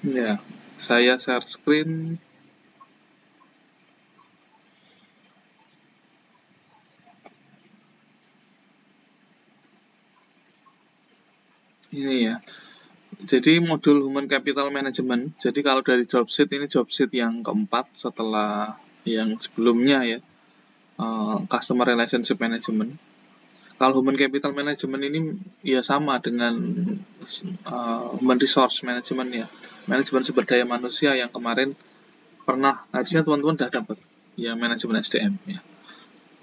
Ya, saya share screen. Ini ya. Jadi modul Human Capital Management. Jadi kalau dari job sheet ini job sheet yang keempat setelah yang sebelumnya ya, Customer Relationship Management. Kalau Human Capital Management ini ya sama dengan Human Resource Management ya, manajemen sumber daya manusia yang kemarin pernah harusnya teman-teman sudah dapat ya, manajemen SDM ya.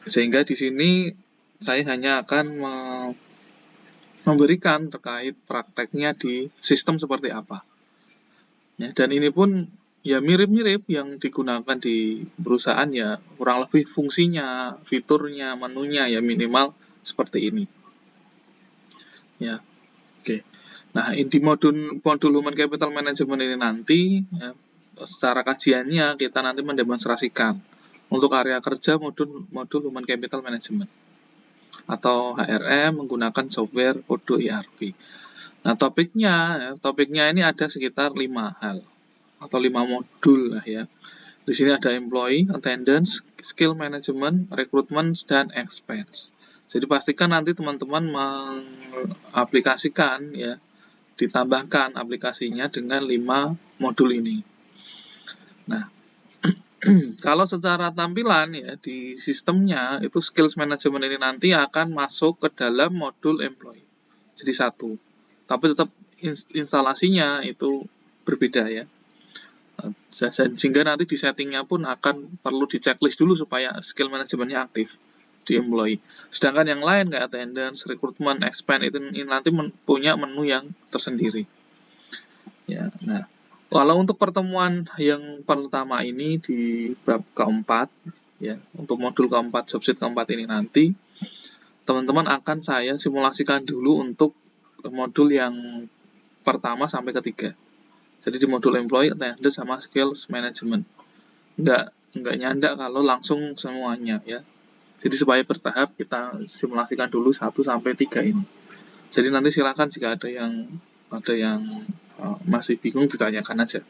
Sehingga di sini saya hanya akan memberikan terkait prakteknya di sistem seperti apa. Ya, dan ini pun ya mirip-mirip yang digunakan di perusahaan ya, kurang lebih fungsinya, fiturnya, menunya ya minimal seperti ini. Ya, oke. Nah, inti modul Human Capital Management ini nanti ya, secara kajiannya kita nanti mendemonstrasikan untuk area kerja modul Human Capital Management atau HRM menggunakan software Odoo ERP. Nah, topiknya ini ada sekitar 5 hal atau 5 modul lah ya. Di sini ada employee, attendance, skill management, recruitment, dan expense. Jadi pastikan nanti teman-teman mengaplikasikan ya, ditambahkan aplikasinya dengan 5 modul ini. Nah, kalau secara tampilan ya di sistemnya itu skills management ini nanti akan masuk ke dalam modul employee. Jadi satu. Tapi tetap instalasinya itu berbeda ya. Sehingga nanti di settingnya pun akan perlu di checklist dulu supaya skill manajemennya aktif di employee. Sedangkan yang lain kayak attendance, recruitment, expand itu nanti punya menu yang tersendiri. Ya, nah, kalau untuk pertemuan yang pertama ini di bab keempat, ya, untuk modul keempat, subset keempat ini nanti, teman-teman akan saya simulasikan dulu untuk modul yang pertama sampai ketiga. Jadi di modul employee, attendance, sama skills management. Nggak nyandak kalau langsung semuanya ya. Jadi supaya bertahap kita simulasikan dulu 1 sampai 3 ini. Jadi nanti silakan jika ada yang masih bingung ditanyakan aja.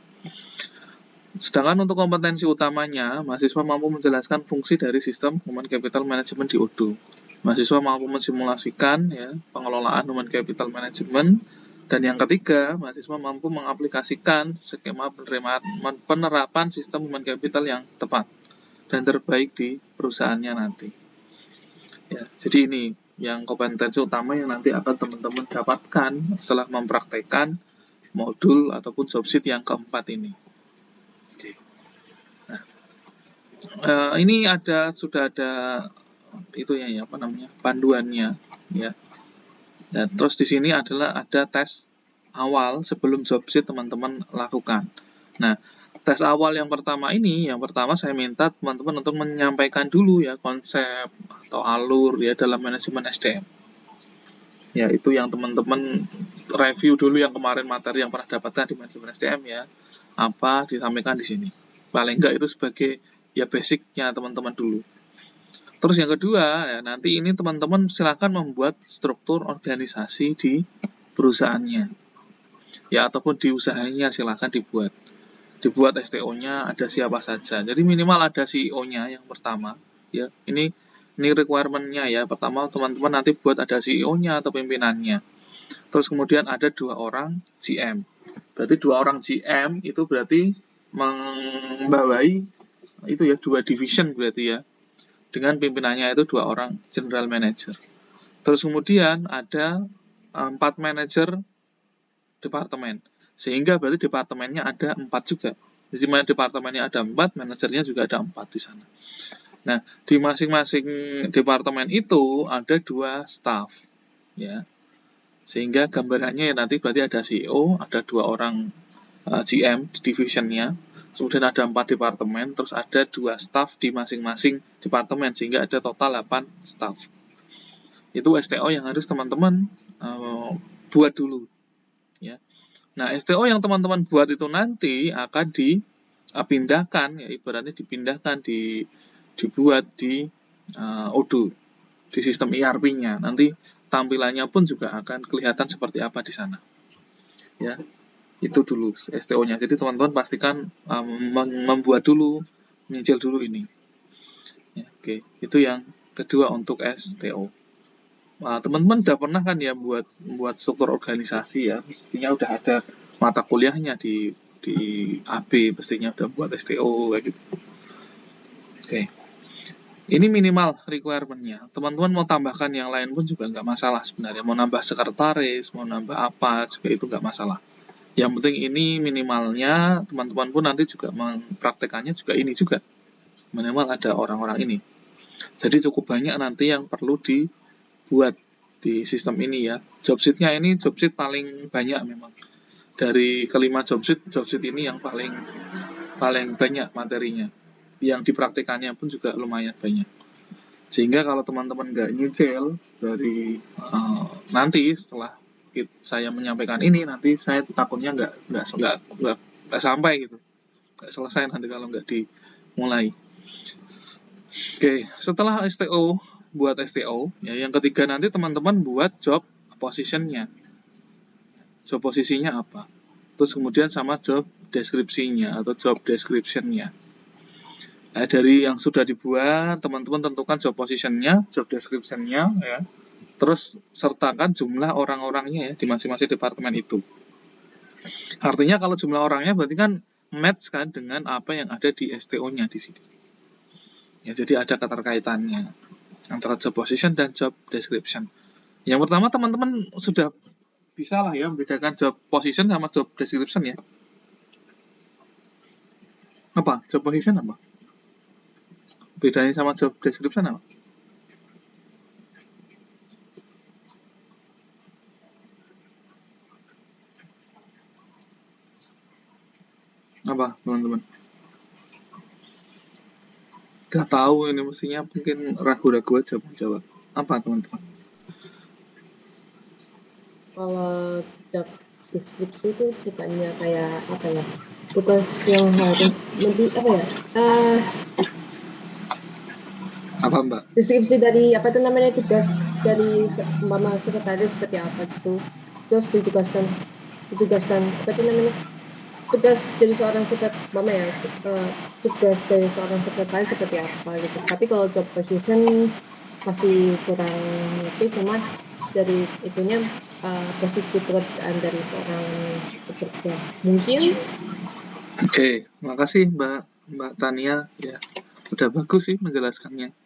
Sedangkan untuk kompetensi utamanya, mahasiswa mampu menjelaskan fungsi dari sistem Human Capital Management di Odoo. Mahasiswa mampu mensimulasikan ya, pengelolaan Human Capital Management. Dan yang ketiga, mahasiswa mampu mengaplikasikan skema penerapan sistem Human Capital yang tepat dan terbaik di perusahaannya nanti. Ya, jadi ini yang kompetensi utama yang nanti akan teman-teman dapatkan setelah mempraktekkan modul ataupun job sheet yang keempat ini. Oke. Nah, ini sudah ada itu ya apa namanya, panduannya ya. Dan terus di sini ada tes awal sebelum job sheet teman-teman lakukan. Nah, tes awal yang pertama saya minta teman-teman untuk menyampaikan dulu ya konsep atau alur ya dalam manajemen SDM. Ya, itu yang teman-teman review dulu yang kemarin materi yang pernah dapatkan di manajemen SDM ya. Apa disampaikan di sini. Paling enggak itu sebagai ya basicnya teman-teman dulu. Terus yang kedua, ya, nanti ini teman-teman silakan membuat struktur organisasi di perusahaannya. Ya, ataupun di usahanya silakan dibuat. Dibuat STO-nya ada siapa saja. Jadi minimal ada CEO-nya yang pertama. Ya, ini requirement-nya ya. Pertama teman-teman nanti buat ada CEO-nya atau pimpinannya. Terus kemudian ada 2 orang GM. Berarti 2 orang GM itu berarti membawai itu ya 2 division berarti ya. Dengan pimpinannya itu 2 orang general manager. Terus kemudian ada 4 manajer departemen. Sehingga berarti departemennya ada 4 juga. Jadi departemennya ada 4, manajernya juga ada 4 di sana. Nah, di masing-masing departemen itu ada 2 staff. Ya. Sehingga gambarannya ya nanti berarti ada CEO, ada 2 orang GM di divisionnya, kemudian ada 4 departemen, terus ada 2 staff di masing-masing departemen, sehingga ada total 8 staff. Itu STO yang harus teman-teman buat dulu. Ya. Nah, STO yang teman-teman buat itu nanti akan dipindahkan, ya ibaratnya dipindahkan, dibuat di Odoo, di sistem ERP-nya. Nanti tampilannya pun juga akan kelihatan seperti apa di sana. Ya. Itu dulu STO-nya. Jadi teman-teman pastikan membuat dulu, menyicil dulu ini. Ya, oke, itu yang kedua untuk STO. Nah, teman-teman udah pernah kan ya buat struktur organisasi ya, mestinya udah ada mata kuliahnya di AB, mestinya udah buat STO kayak gitu. Oke. Ini minimal requirement-nya. Teman-teman mau tambahkan yang lain pun juga nggak masalah sebenarnya. Mau nambah sekretaris, mau nambah apa, juga itu nggak masalah. Yang penting ini minimalnya, teman-teman pun nanti juga mempraktekannya juga ini juga. Minimal ada orang-orang ini. Jadi cukup banyak nanti yang perlu dibuat di sistem ini ya. Job sheet-nya ini job sheet paling banyak memang. Dari kelima job sheet ini yang paling banyak materinya. Yang dipraktikannya pun juga lumayan banyak. Sehingga kalau teman-teman nggak nyicil dari nanti setelah saya menyampaikan ini, nanti saya takutnya nggak sampai gitu, nggak selesai nanti kalau nggak dimulai. Oke, setelah STO, buat STO, ya yang ketiga nanti teman-teman buat job position-nya. Job posisinya apa? Terus kemudian sama job deskripsinya atau job description-nya. Nah, dari yang sudah dibuat, teman-teman tentukan job position-nya, job description-nya, ya. Terus sertakan jumlah orang-orangnya ya di masing-masing departemen itu. Artinya kalau jumlah orangnya berarti kan match kan dengan apa yang ada di STO-nya di sini. Ya, jadi ada keterkaitannya antara job position dan job description. Yang pertama teman-teman sudah bisa lah ya membedakan job position sama job description ya. Apa? Job position apa? Bedanya sama job description apa? Apa teman-teman? Gak tahu ini, mestinya mungkin ragu-ragu aja menjawab. Apa teman-teman? Kalau job deskripsi itu bukannya kayak apa ya, tugas yang harus lebih apa ya, Apa mbak? deskripsi dari apa itu namanya, tugas dari mama sekretaris seperti apa gitu, terus ditugaskan apa itu namanya, tugas dari seorang mama ya, tugas dari seorang sekretaris seperti apa gitu. Tapi kalau job position masih kurang lebih, cuma dari itunya posisi pekerjaan dari seorang pekerja mungkin. Oke, makasih Mbak Tania ya, udah bagus sih menjelaskannya.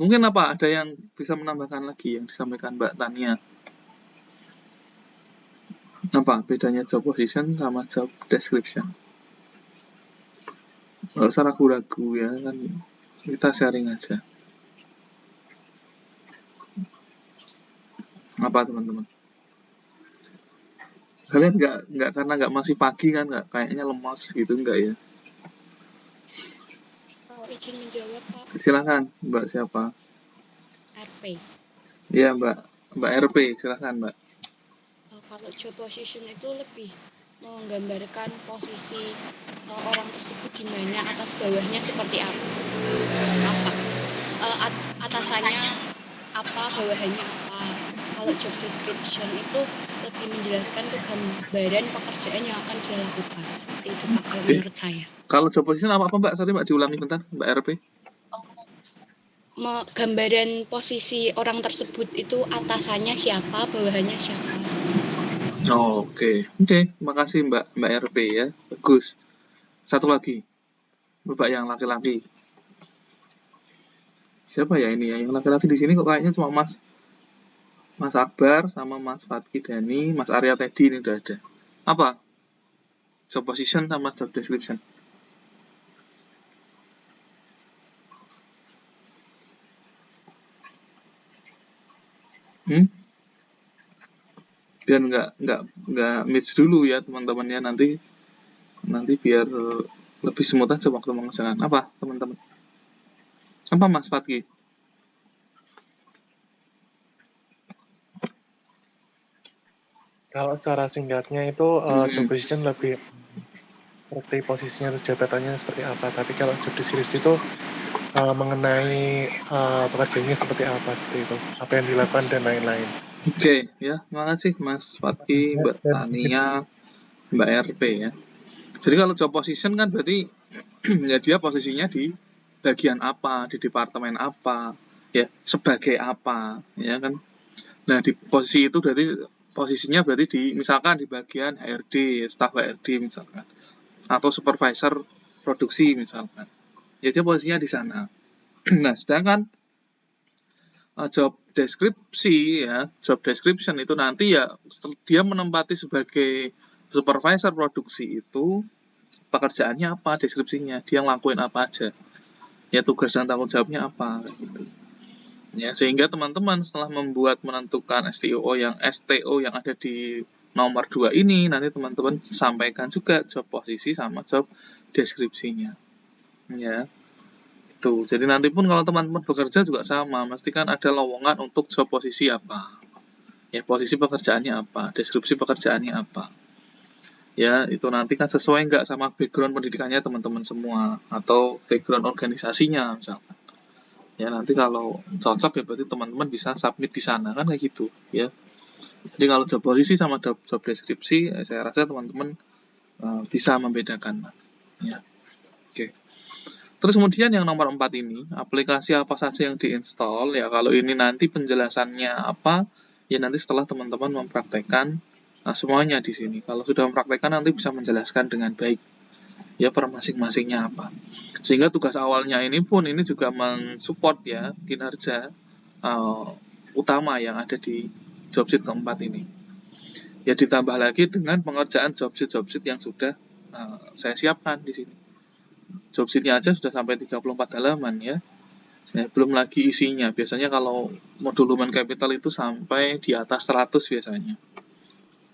Mungkin apa ada yang bisa menambahkan lagi yang disampaikan Mbak Tania? Apa bedanya job position sama job description? Nggak usah ragu-ragu ya kan, kita sharing aja. Apa teman-teman? Kalian nggak karena nggak masih pagi kan, nggak kayaknya lemas gitu, nggak ya? Izin menjawab Pak. Silakan Mbak siapa? RP. Iya Mbak RP, silakan Mbak. Kalau job position itu lebih menggambarkan posisi orang tersebut di mana, atas bawahnya seperti apa. Atasannya apa, bawahannya apa. Kalau job description itu lebih menjelaskan kegambaran pekerjaan yang akan dia lakukan. Seperti itu Pak, kalau menurut saya. Kalau job position apa Mbak? Sorry Mbak, diulangi bentar Mbak RP. Gambaran posisi orang tersebut itu atasannya siapa, bawahannya siapa. Oke, makasih Mbak RP ya, bagus. Satu lagi, Bapak yang laki-laki. Siapa ya ini ya? Yang laki-laki di sini kok kayaknya cuma Mas Akbar sama Mas Fatki Dani, Mas Arya Teddy ini udah ada. Apa? Job position sama job description. Biar nggak miss dulu ya teman-temannya, nanti biar lebih smooth aja waktu mengerjakan. Apa teman-teman? Apa Mas Fatki? Kalau secara singkatnya itu job position lebih seperti posisinya atau jabatannya seperti apa. Tapi kalau job description itu mengenai pekerjaannya seperti apa, seperti itu, apa yang dilakukan dan lain-lain. Oke, ya, makasih Mas Fatki, Mbak Tania. Mbak RP ya. Jadi kalau job position kan berarti ya dia posisinya di bagian apa, di departemen apa, ya sebagai apa, ya kan. Nah di posisi itu berarti posisinya berarti di misalkan di bagian HRD, staf HRD misalkan, atau supervisor produksi misalkan. Ya dia posisinya di sana. Nah sedangkan job deskripsi ya, job description itu nanti ya dia menempati sebagai supervisor produksi itu pekerjaannya apa, deskripsinya, dia ngelakuin apa aja, ya tugas dan tanggung jawabnya apa gitu. Ya sehingga teman-teman setelah menentukan STO yang ada di nomor 2 ini, nanti teman-teman sampaikan juga job posisi sama job deskripsinya. Ya. Itu. Jadi nanti pun kalau teman-teman bekerja juga sama, mesti kan ada lowongan untuk job posisi apa. Ya, posisi pekerjaannya apa, deskripsi pekerjaannya apa. Ya, itu nanti kan sesuai nggak sama background pendidikannya teman-teman semua, atau background organisasinya misalkan. Ya, nanti kalau cocok ya berarti teman-teman bisa submit di sana, kan kayak gitu. Ya. Jadi kalau job posisi sama job deskripsi, saya rasa teman-teman bisa membedakan. Ya. Oke. Terus kemudian yang nomor 4 ini, aplikasi apa saja yang diinstal, ya kalau ini nanti penjelasannya apa, ya nanti setelah teman-teman mempraktekkan semuanya di sini. Kalau sudah mempraktekkan nanti bisa menjelaskan dengan baik, ya per masing-masingnya apa. Sehingga tugas awalnya ini pun ini juga mensupport ya kinerja utama yang ada di jobsheet keempat ini. Ya ditambah lagi dengan pengerjaan jobsheet yang sudah saya siapkan di sini. Jobsheet-nya aja sudah sampai 34 halaman ya. Nah, belum lagi isinya. Biasanya kalau modul human capital itu sampai di atas 100 biasanya.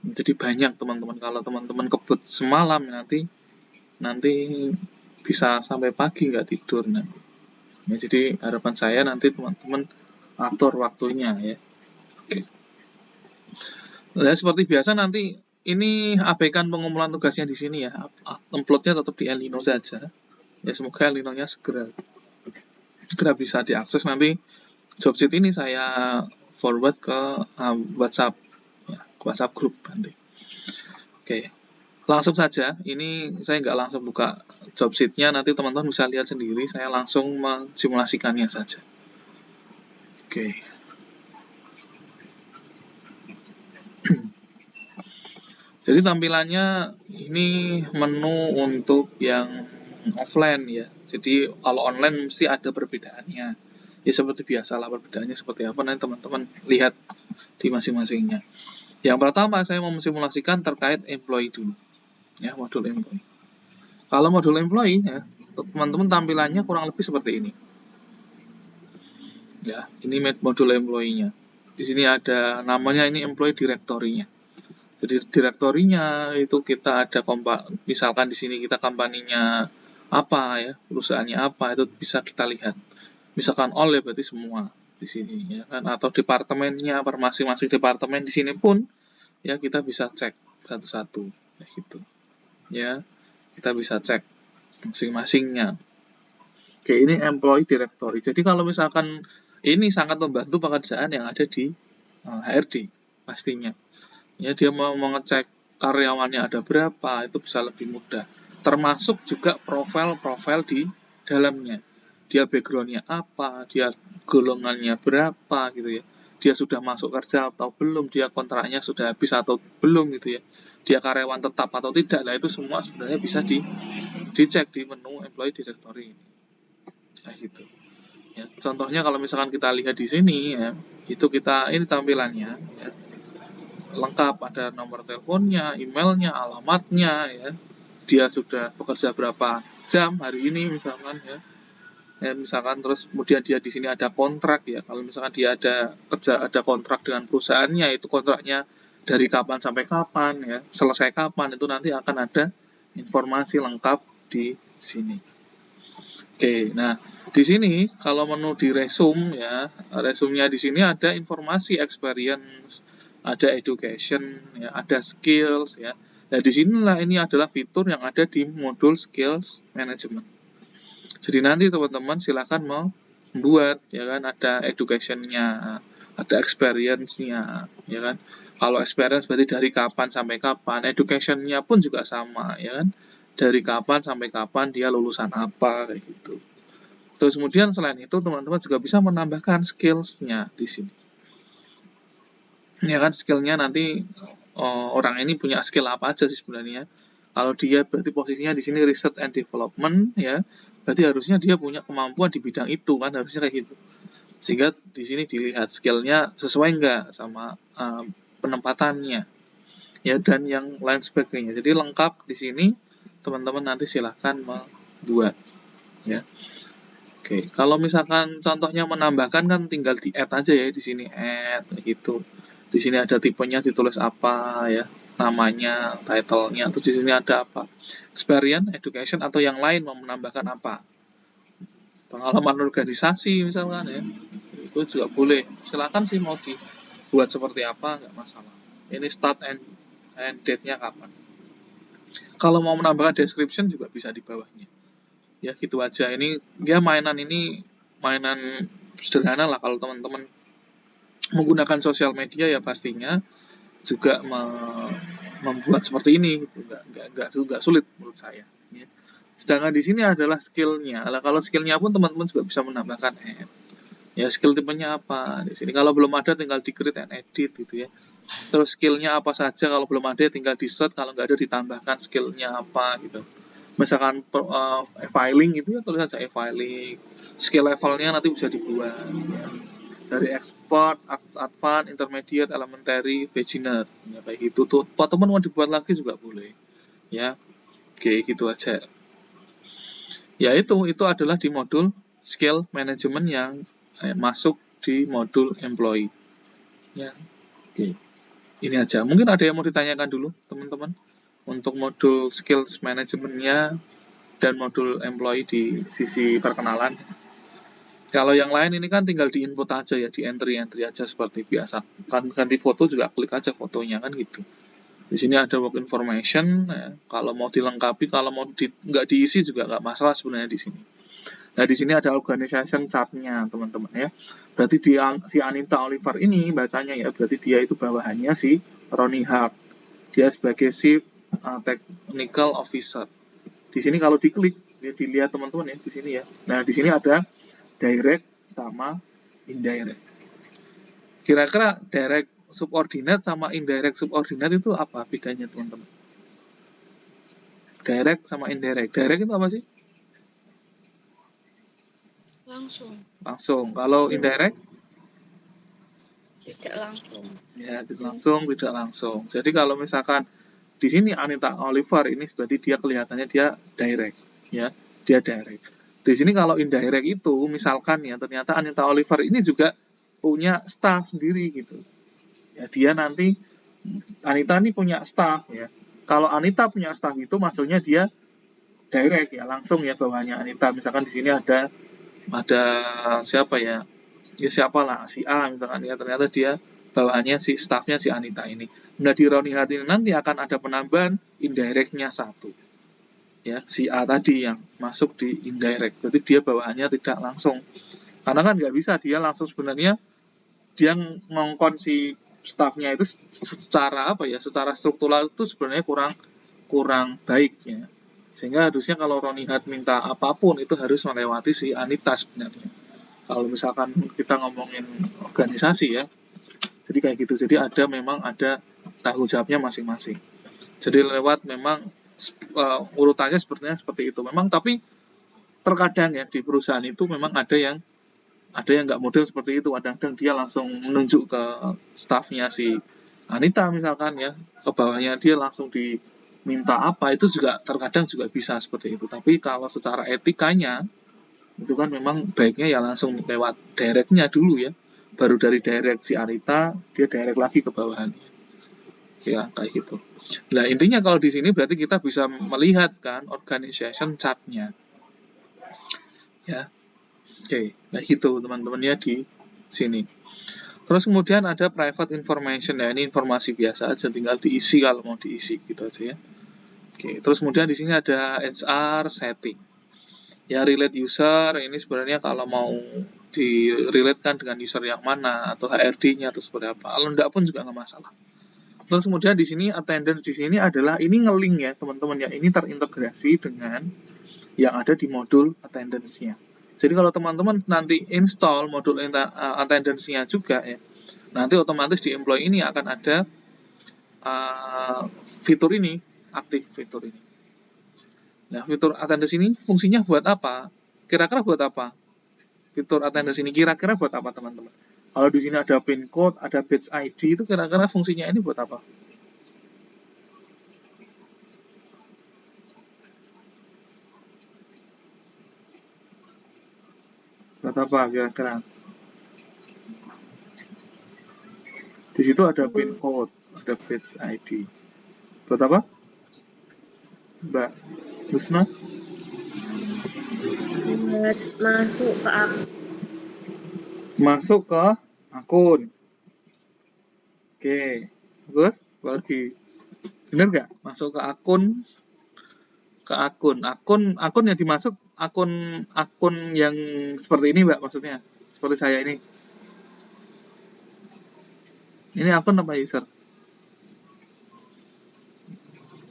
Jadi banyak teman-teman. Kalau teman-teman kebut semalam nanti bisa sampai pagi nggak tidur nanti. Ya, jadi harapan saya nanti teman-teman atur waktunya ya. Oke. Nah, seperti biasa nanti ini abaikan pengumpulan tugasnya di sini ya. Uploadnya tetap di Elino saja. Ya semoga Elinonya segera bisa diakses. Nanti jobsheet ini saya forward ke WhatsApp ya, WhatsApp group nanti. Oke, langsung saja. Ini saya nggak langsung buka jobsheetnya, nanti teman-teman bisa lihat sendiri. Saya langsung mensimulasikannya saja. Oke. Jadi tampilannya ini menu untuk yang offline ya. Jadi kalau online mesti ada perbedaannya. Ya seperti biasalah, perbedaannya seperti apa nanti teman-teman lihat di masing-masingnya. Yang pertama saya mau mensimulasikan terkait employee dulu. Ya, modul employee. Kalau modul employee ya, teman-teman tampilannya kurang lebih seperti ini. Ya, ini modul employee-nya. Di sini ada namanya, ini employee directory-nya. Jadi direktorinya itu kita ada misalkan di sini kita company-nya apa ya, perusahaannya apa, itu bisa kita lihat. Misalkan all ya berarti semua di sini ya kan, atau departemennya per masing-masing departemen di sini pun ya kita bisa cek satu-satu ya gitu. Ya, kita bisa cek masing-masingnya. Oke, ini employee directory. Jadi kalau misalkan ini sangat membantu pekerjaan yang ada di HRD pastinya. Ya, dia mau mengecek karyawannya ada berapa, itu bisa lebih mudah. Termasuk juga profil-profil di dalamnya. Dia background-nya apa, dia golongannya berapa gitu ya. Dia sudah masuk kerja atau belum, dia kontraknya sudah habis atau belum gitu ya. Dia karyawan tetap atau tidak, lah itu semua sebenarnya bisa dicek di menu employee directory ini. Kayak gitu. Ya, contohnya kalau misalkan kita lihat di sini ya, itu ini tampilannya ya. Lengkap, ada nomor teleponnya, emailnya, alamatnya ya. Dia sudah bekerja berapa jam hari ini misalkan ya. Ya misalkan terus kemudian dia di sini ada kontrak ya. Kalau misalkan dia ada kontrak dengan perusahaannya, itu kontraknya dari kapan sampai kapan ya, selesai kapan, itu nanti akan ada informasi lengkap di sini. Oke, nah di sini kalau menu di resume ya, resume-nya di sini ada informasi experience, ada education, ya, ada skills, ya. Nah, disinilah ini adalah fitur yang ada di modul skills management. Jadi nanti teman-teman silakan membuat, ya kan, ada education-nya, ada experience-nya, ya kan. Kalau experience berarti dari kapan sampai kapan. Education-nya pun juga sama, ya kan? Dari kapan sampai kapan dia lulusan apa, kayak gitu. Terus kemudian selain itu teman-teman juga bisa menambahkan skills-nya di sini. Ya kan, skill-nya nanti orang ini punya skill apa aja sih sebenarnya. Kalau dia berarti posisinya di sini research and development, ya, berarti harusnya dia punya kemampuan di bidang itu kan, harusnya kayak gitu. Sehingga di sini dilihat skill-nya sesuai enggak sama penempatannya, ya, dan yang lain sebagainya. Jadi lengkap di sini, teman-teman nanti silahkan membuat, ya. Oke, kalau misalkan contohnya menambahkan kan tinggal di add aja ya di sini add gitu. Di sini ada tipenya ditulis apa ya, namanya, title-nya, terus di sini ada apa? Experience, education atau yang lain mau menambahkan apa? Pengalaman organisasi misalkan ya. Itu juga boleh. Silakan sih mau dibuat seperti apa, nggak masalah. Ini start and date-nya kapan. Kalau mau menambahkan description juga bisa di bawahnya. Ya gitu aja. Ini dia mainan sederhana lah kalau teman-teman menggunakan sosial media ya pastinya juga membuat seperti ini gitu. Nggak sulit menurut saya ya. Sedangkan di sini adalah skill-nya. Kalau skill-nya pun teman-teman juga bisa menambahkan add. Ya skill tipenya apa di sini. Kalau belum ada tinggal di create and edit gitu ya. Terus skill-nya apa saja, kalau belum ada tinggal di search, kalau nggak ada ditambahkan skill-nya apa gitu. Misalkan filing gitu ya, tulis saja e-filing. Skill levelnya nanti bisa dibuat ya. Dari expert, advanced, intermediate, elementary, beginner ya, kayak gitu tuh. Teman mau dibuat lagi juga boleh ya. Oke, gitu aja. Ya itu adalah di modul skill management yang masuk di modul employee ya. Oke, ini aja. Mungkin ada yang mau ditanyakan dulu teman-teman untuk modul skills manajemennya dan modul employee di sisi perkenalan. Kalau yang lain ini kan tinggal di input aja ya, di entry aja seperti biasa. Kan ganti foto juga klik aja fotonya kan gitu. Di sini ada work information. Ya. Kalau mau dilengkapi, kalau mau nggak diisi juga nggak masalah sebenarnya di sini. Nah di sini ada organization chart-nya teman-teman ya. Berarti si Anita Oliver ini bacanya ya, berarti dia itu bawahannya si Ronnie Hart. Dia sebagai Chief Technical Officer. Di sini kalau diklik, dilihat teman-teman ya di sini ya. Nah di sini ada direct sama indirect. Kira-kira direct subordinate sama indirect subordinate itu apa bedanya teman-teman? Direct sama indirect. Direct itu apa sih? Langsung. Kalau indirect? Tidak langsung. Ya, tidak langsung. Jadi kalau misalkan di sini Anita Oliver ini berarti dia kelihatannya dia direct, ya, dia direct. Di sini kalau indirect itu misalkan ya ternyata Anita Oliver ini juga punya staff sendiri gitu. Ya, dia nanti Anita ini punya staff ya. Kalau Anita punya staff itu maksudnya dia direct ya, langsung ya bawahnya Anita. Misalkan di sini ada siapa ya? Ya siapalah, si A misalkan ya, ternyata dia bawahannya si staffnya si Anita ini. Nah di Ronnie Hart ini nanti akan ada penambahan indirectnya 1. Ya, si A tadi yang masuk di indirect. Jadi dia bawahannya tidak langsung. Karena kan nggak bisa dia langsung sebenarnya dia ngongkon si staffnya itu secara apa ya? Secara struktural itu sebenarnya kurang baik ya. Sehingga harusnya kalau Ronnie Hart minta apapun itu harus melewati si Anita sebenarnya. Kalau misalkan kita ngomongin organisasi ya, jadi kayak gitu. Jadi memang ada tanggung jawabnya masing-masing. Jadi lewat memang urutannya sepertinya seperti itu. Memang tapi terkadang ya di perusahaan itu memang ada yang nggak model seperti itu. Kadang-kadang dia langsung menunjuk ke staffnya si Anita misalkan ya, ke bawahnya dia langsung diminta apa, itu juga terkadang juga bisa seperti itu. Tapi kalau secara etikanya itu kan memang baiknya ya langsung lewat directnya dulu ya, baru dari direct si Anita dia direct lagi ke bawahannya ya, kayak gitu. Nah intinya kalau di sini berarti kita bisa melihat kan organization chart-nya ya. Oke, nah gitu teman-teman ya di sini. Terus kemudian ada private information ya, ini informasi biasa aja tinggal diisi kalau mau diisi gitu aja ya. Oke, terus kemudian di sini ada HR setting. Ya, relate user ini sebenarnya kalau mau direlatekan dengan user yang mana atau HRD-nya atau seperti apa. Kalau enggak pun juga nggak masalah. Terus kemudian di sini attendance di sini adalah ini nge-link ya teman-teman ya, ini terintegrasi dengan yang ada di modul attendance-nya. Jadi kalau teman-teman nanti install modul attendance-nya juga ya, nanti otomatis di employee ini akan ada fitur ini, aktif fitur ini. Nah, fitur attendance ini fungsinya buat apa? Kira-kira buat apa? Fitur attendance ini kira-kira buat apa teman-teman? Kalau di sini ada pin code, ada badge ID, itu kira-kira fungsinya ini buat apa? Buat apa kira-kira? Di situ ada pin code, ada badge ID. Buat apa? Mbak Husna? Buat masuk ke akun. Masuk ke akun. Oke. Terus, apa lagi? Bener nggak? Masuk ke akun. Akun yang dimasuk, akun yang seperti ini, Mbak, maksudnya. Seperti saya ini. Ini akun apa user?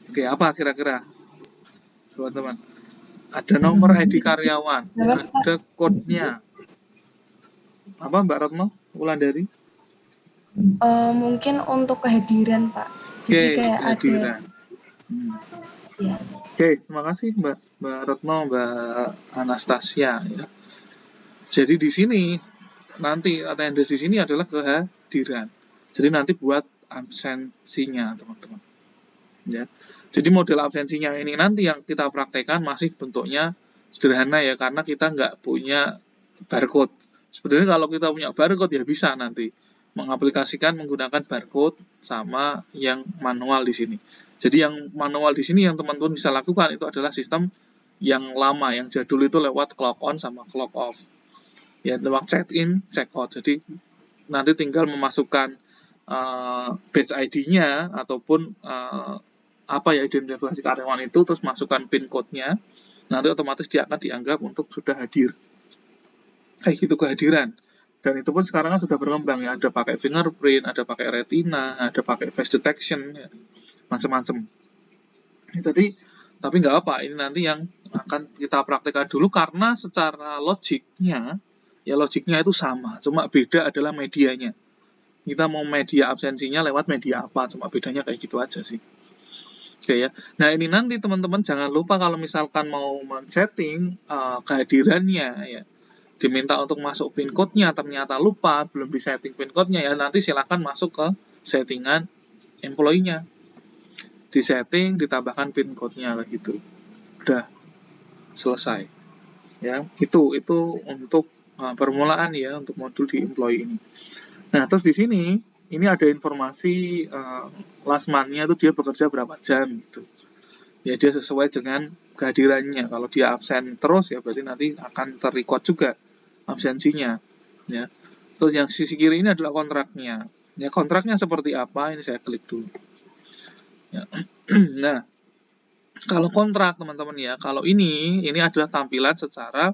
Oke, apa kira-kira? Teman-teman. Ada nomor ID karyawan, ada code-nya. Apa Mbak Retno? Wulandari? Mungkin untuk kehadiran, Pak. Jadi kayak kehadiran. Ya. Oke, terima kasih Mbak Retno, Mbak Anastasia ya. Jadi di sini nanti attendance di sini adalah kehadiran. Jadi nanti buat absensinya, teman-teman. Ya. Jadi model absensinya ini nanti yang kita praktekkan masih bentuknya sederhana ya, karena kita nggak punya barcode. Sebenarnya kalau kita punya barcode ya bisa nanti mengaplikasikan menggunakan barcode sama yang manual di sini. Jadi yang manual di sini yang teman-teman bisa lakukan itu adalah sistem yang lama, yang jadul itu lewat clock on sama clock off. Ya, lewat check in, check out. Jadi nanti tinggal memasukkan badge ID-nya ataupun apa ya identifikasi karyawan itu, terus masukkan pin code-nya, nanti otomatis dia akan dianggap untuk sudah hadir. Kayak gitu kehadiran. Dan itu pun sekarang kan sudah berkembang ya, ada pakai fingerprint, ada pakai retina, ada pakai face detection, ya, macam-macam. Jadi, tapi nggak apa, ini nanti yang akan kita praktekkan dulu karena secara logiknya, ya logiknya itu sama, cuma beda adalah medianya. Kita mau media absensinya lewat media apa, cuma bedanya kayak gitu aja sih. Oke ya. Nah ini nanti teman-teman jangan lupa kalau misalkan mau men-setting kehadirannya ya, diminta untuk masuk pin code-nya, ternyata lupa belum di-setting pin code-nya ya, nanti silahkan masuk ke settingan employee-nya, di-setting, ditambahkan pin code-nya kayak gitu. Udah selesai. Ya, itu untuk permulaan ya untuk modul di employee ini. Nah, terus di sini ini ada informasi last month-nya itu dia bekerja berapa jam gitu. Ya dia sesuai dengan kehadirannya. Kalau dia absen terus ya berarti nanti akan terrecord juga absensinya. Ya. Terus yang sisi kiri ini adalah kontraknya. Ya kontraknya seperti apa? Ini saya klik dulu. Ya. Nah, kalau kontrak teman-teman ya, kalau ini adalah tampilan secara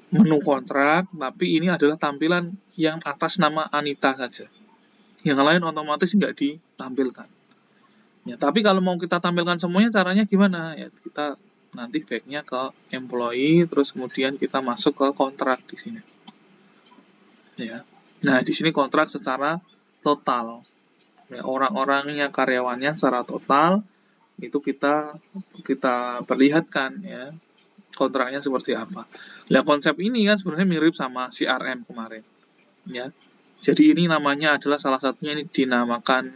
menu kontrak, tapi ini adalah tampilan yang atas nama Anita saja. Yang lain otomatis nggak ditampilkan. Ya, tapi kalau mau kita tampilkan semuanya, caranya gimana? Ya, kita nanti backnya ke employee, terus kemudian kita masuk ke kontrak di sini. Ya. Nah, di sini kontrak secara total. Ya, orang-orangnya, karyawannya secara total, itu kita perlihatkan ya. Kontraknya seperti apa. Nah, konsep ini kan sebenarnya mirip sama CRM kemarin. Ya. Jadi ini namanya adalah salah satunya ini dinamakan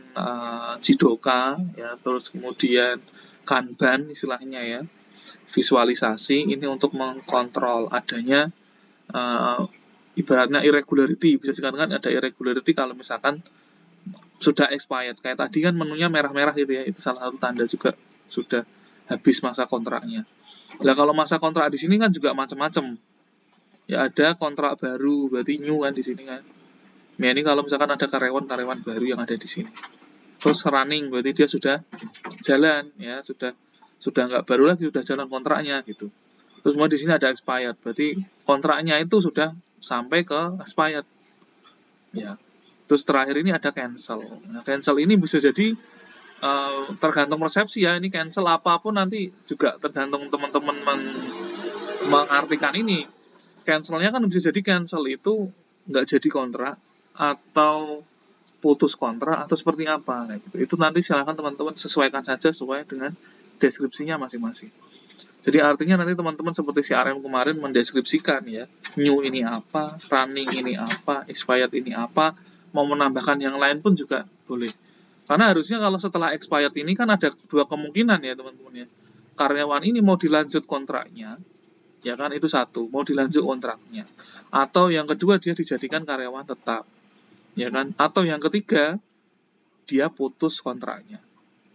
Jidoka ya, terus kemudian Kanban istilahnya ya. Visualisasi ini untuk mengkontrol adanya ibaratnya irregularity, bisa dikatakan ada irregularity kalau misalkan sudah expired. Kayak tadi kan menunya merah-merah gitu ya, itu salah satu tanda juga sudah habis masa kontraknya. Nah, kalau masa kontrak di sini kan juga macam-macam. Ya ada kontrak baru, berarti new kan di sini kan. Nah, ini kalau misalkan ada karyawan baru yang ada di sini. Terus running, berarti dia sudah jalan ya, sudah nggak baru lagi, sudah jalan kontraknya gitu. Terus mau di sini ada expired, berarti kontraknya itu sudah sampai ke expired. Ya. Terus terakhir ini ada cancel. Nah, cancel ini bisa jadi tergantung persepsi ya. Ini cancel apapun nanti juga tergantung teman-teman mengartikan ini. Cancelnya kan bisa jadi cancel itu nggak jadi kontrak atau putus kontrak atau seperti apa. Nah, gitu. Itu nanti silakan teman-teman sesuaikan saja sesuai dengan deskripsinya masing-masing. Jadi artinya nanti teman-teman seperti si RM kemarin mendeskripsikan ya, new ini apa, running ini apa, expired ini apa, mau menambahkan yang lain pun juga boleh. Karena harusnya kalau setelah expired ini kan ada dua kemungkinan ya teman-teman ya. Karyawan ini mau dilanjut kontraknya, ya kan itu satu, mau dilanjut kontraknya. Atau yang kedua dia dijadikan karyawan tetap, ya kan. Atau yang ketiga dia putus kontraknya.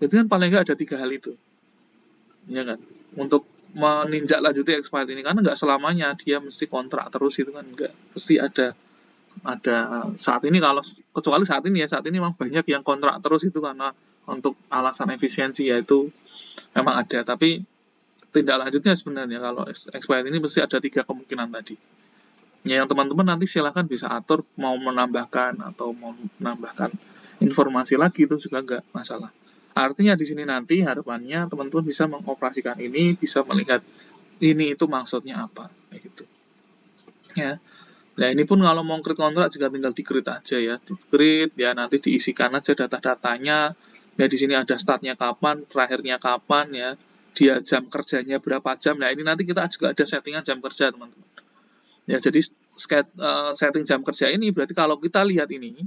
Jadi kan paling nggak ada 3 hal itu, ya kan. Untuk meninjak lanjuti expired ini karena nggak selamanya dia mesti kontrak terus itu kan nggak, pasti ada saat ini kalau kecuali saat ini memang banyak yang kontrak terus itu karena untuk alasan efisiensi yaitu memang ada, tapi tindak lanjutnya sebenarnya kalau expired ini mesti ada 3 kemungkinan tadi ya, yang teman-teman nanti silahkan bisa atur mau menambahkan atau mau menambahkan informasi lagi itu juga nggak masalah. Artinya di sini nanti harapannya teman-teman bisa mengoperasikan ini, bisa melihat ini itu maksudnya apa, kayak gitu. Ya. Nah ini pun kalau mau create kontrak juga tinggal di-create aja ya, di-create ya nanti diisikan aja data-datanya. Ya di sini ada startnya kapan, terakhirnya kapan ya, dia jam kerjanya berapa jam. Nah ini nanti kita juga ada settingan jam kerja teman-teman. Ya jadi setting jam kerja ini berarti kalau kita lihat ini,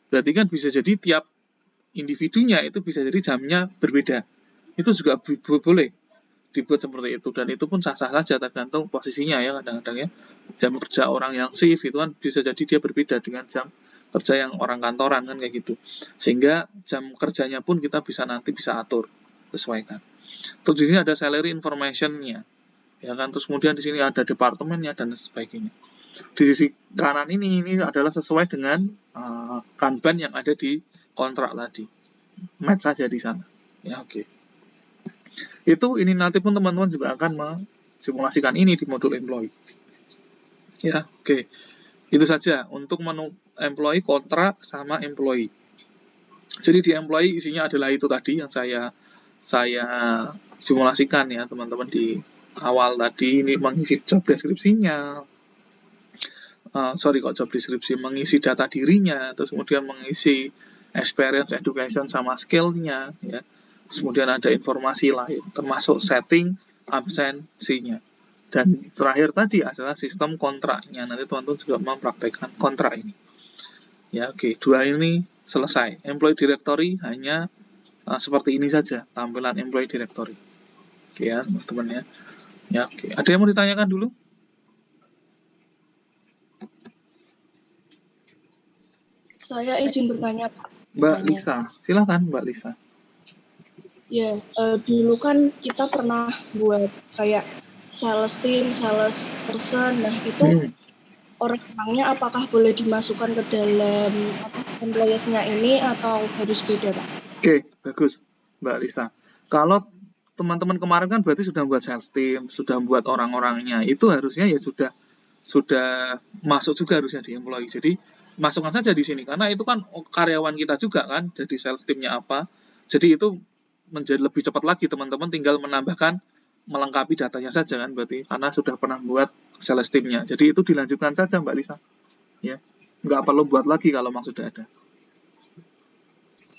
berarti kan bisa jadi tiap individunya itu bisa jadi jamnya berbeda. Itu juga boleh dibuat seperti itu, dan itu pun sah-sah saja tergantung posisinya ya. Kadang-kadang ya jam kerja orang yang shift itu kan bisa jadi dia berbeda dengan jam kerja yang orang kantoran kan kayak gitu, sehingga jam kerjanya pun kita nanti bisa atur, sesuaikan. Terus di sini ada salary information-nya ya kan, terus kemudian di sini ada departemennya dan sebagainya. Di sisi kanan ini adalah sesuai dengan Kanban yang ada di kontrak tadi, match saja di sana ya. Oke. Itu ini nanti pun teman-teman juga akan mensimulasikan ini di modul employee ya. Oke, itu saja untuk menu employee, kontrak sama employee. Jadi di employee isinya adalah itu tadi yang saya simulasikan ya teman-teman di awal tadi. Ini mengisi job deskripsinya, job deskripsi, mengisi data dirinya, terus kemudian mengisi experience, education, sama skill-nya ya. Kemudian ada informasi lain, termasuk setting absensinya. Dan terakhir tadi adalah sistem kontraknya. Nanti teman-teman juga mempraktekkan kontrak ini. Ya, oke, 2 ini selesai. Employee directory hanya seperti ini saja, tampilan employee directory. Oke ya, teman-teman ya. Ya, oke. Ada yang mau ditanyakan dulu? Saya izin bertanya, Pak. Mbak Lisa, silakan Mbak Lisa. Ya, dulu kan kita pernah buat kayak sales team, sales person. Nah, itu orang-orangnya apakah boleh dimasukkan ke dalam employees-nya ini atau harus beda, Pak? Oke, bagus Mbak Lisa. Kalau teman-teman kemarin kan berarti sudah membuat sales team, sudah membuat orang-orangnya, itu harusnya ya sudah masuk juga harusnya di employee. Jadi masukkan saja di sini karena itu kan karyawan kita juga kan, jadi sales team-nya apa. Jadi itu menjadi lebih cepat lagi, teman-teman tinggal menambahkan, melengkapi datanya saja kan, berarti karena sudah pernah buat sales team-nya. Jadi itu dilanjutkan saja Mbak Lisa. Ya, nggak perlu buat lagi kalau memang sudah ada.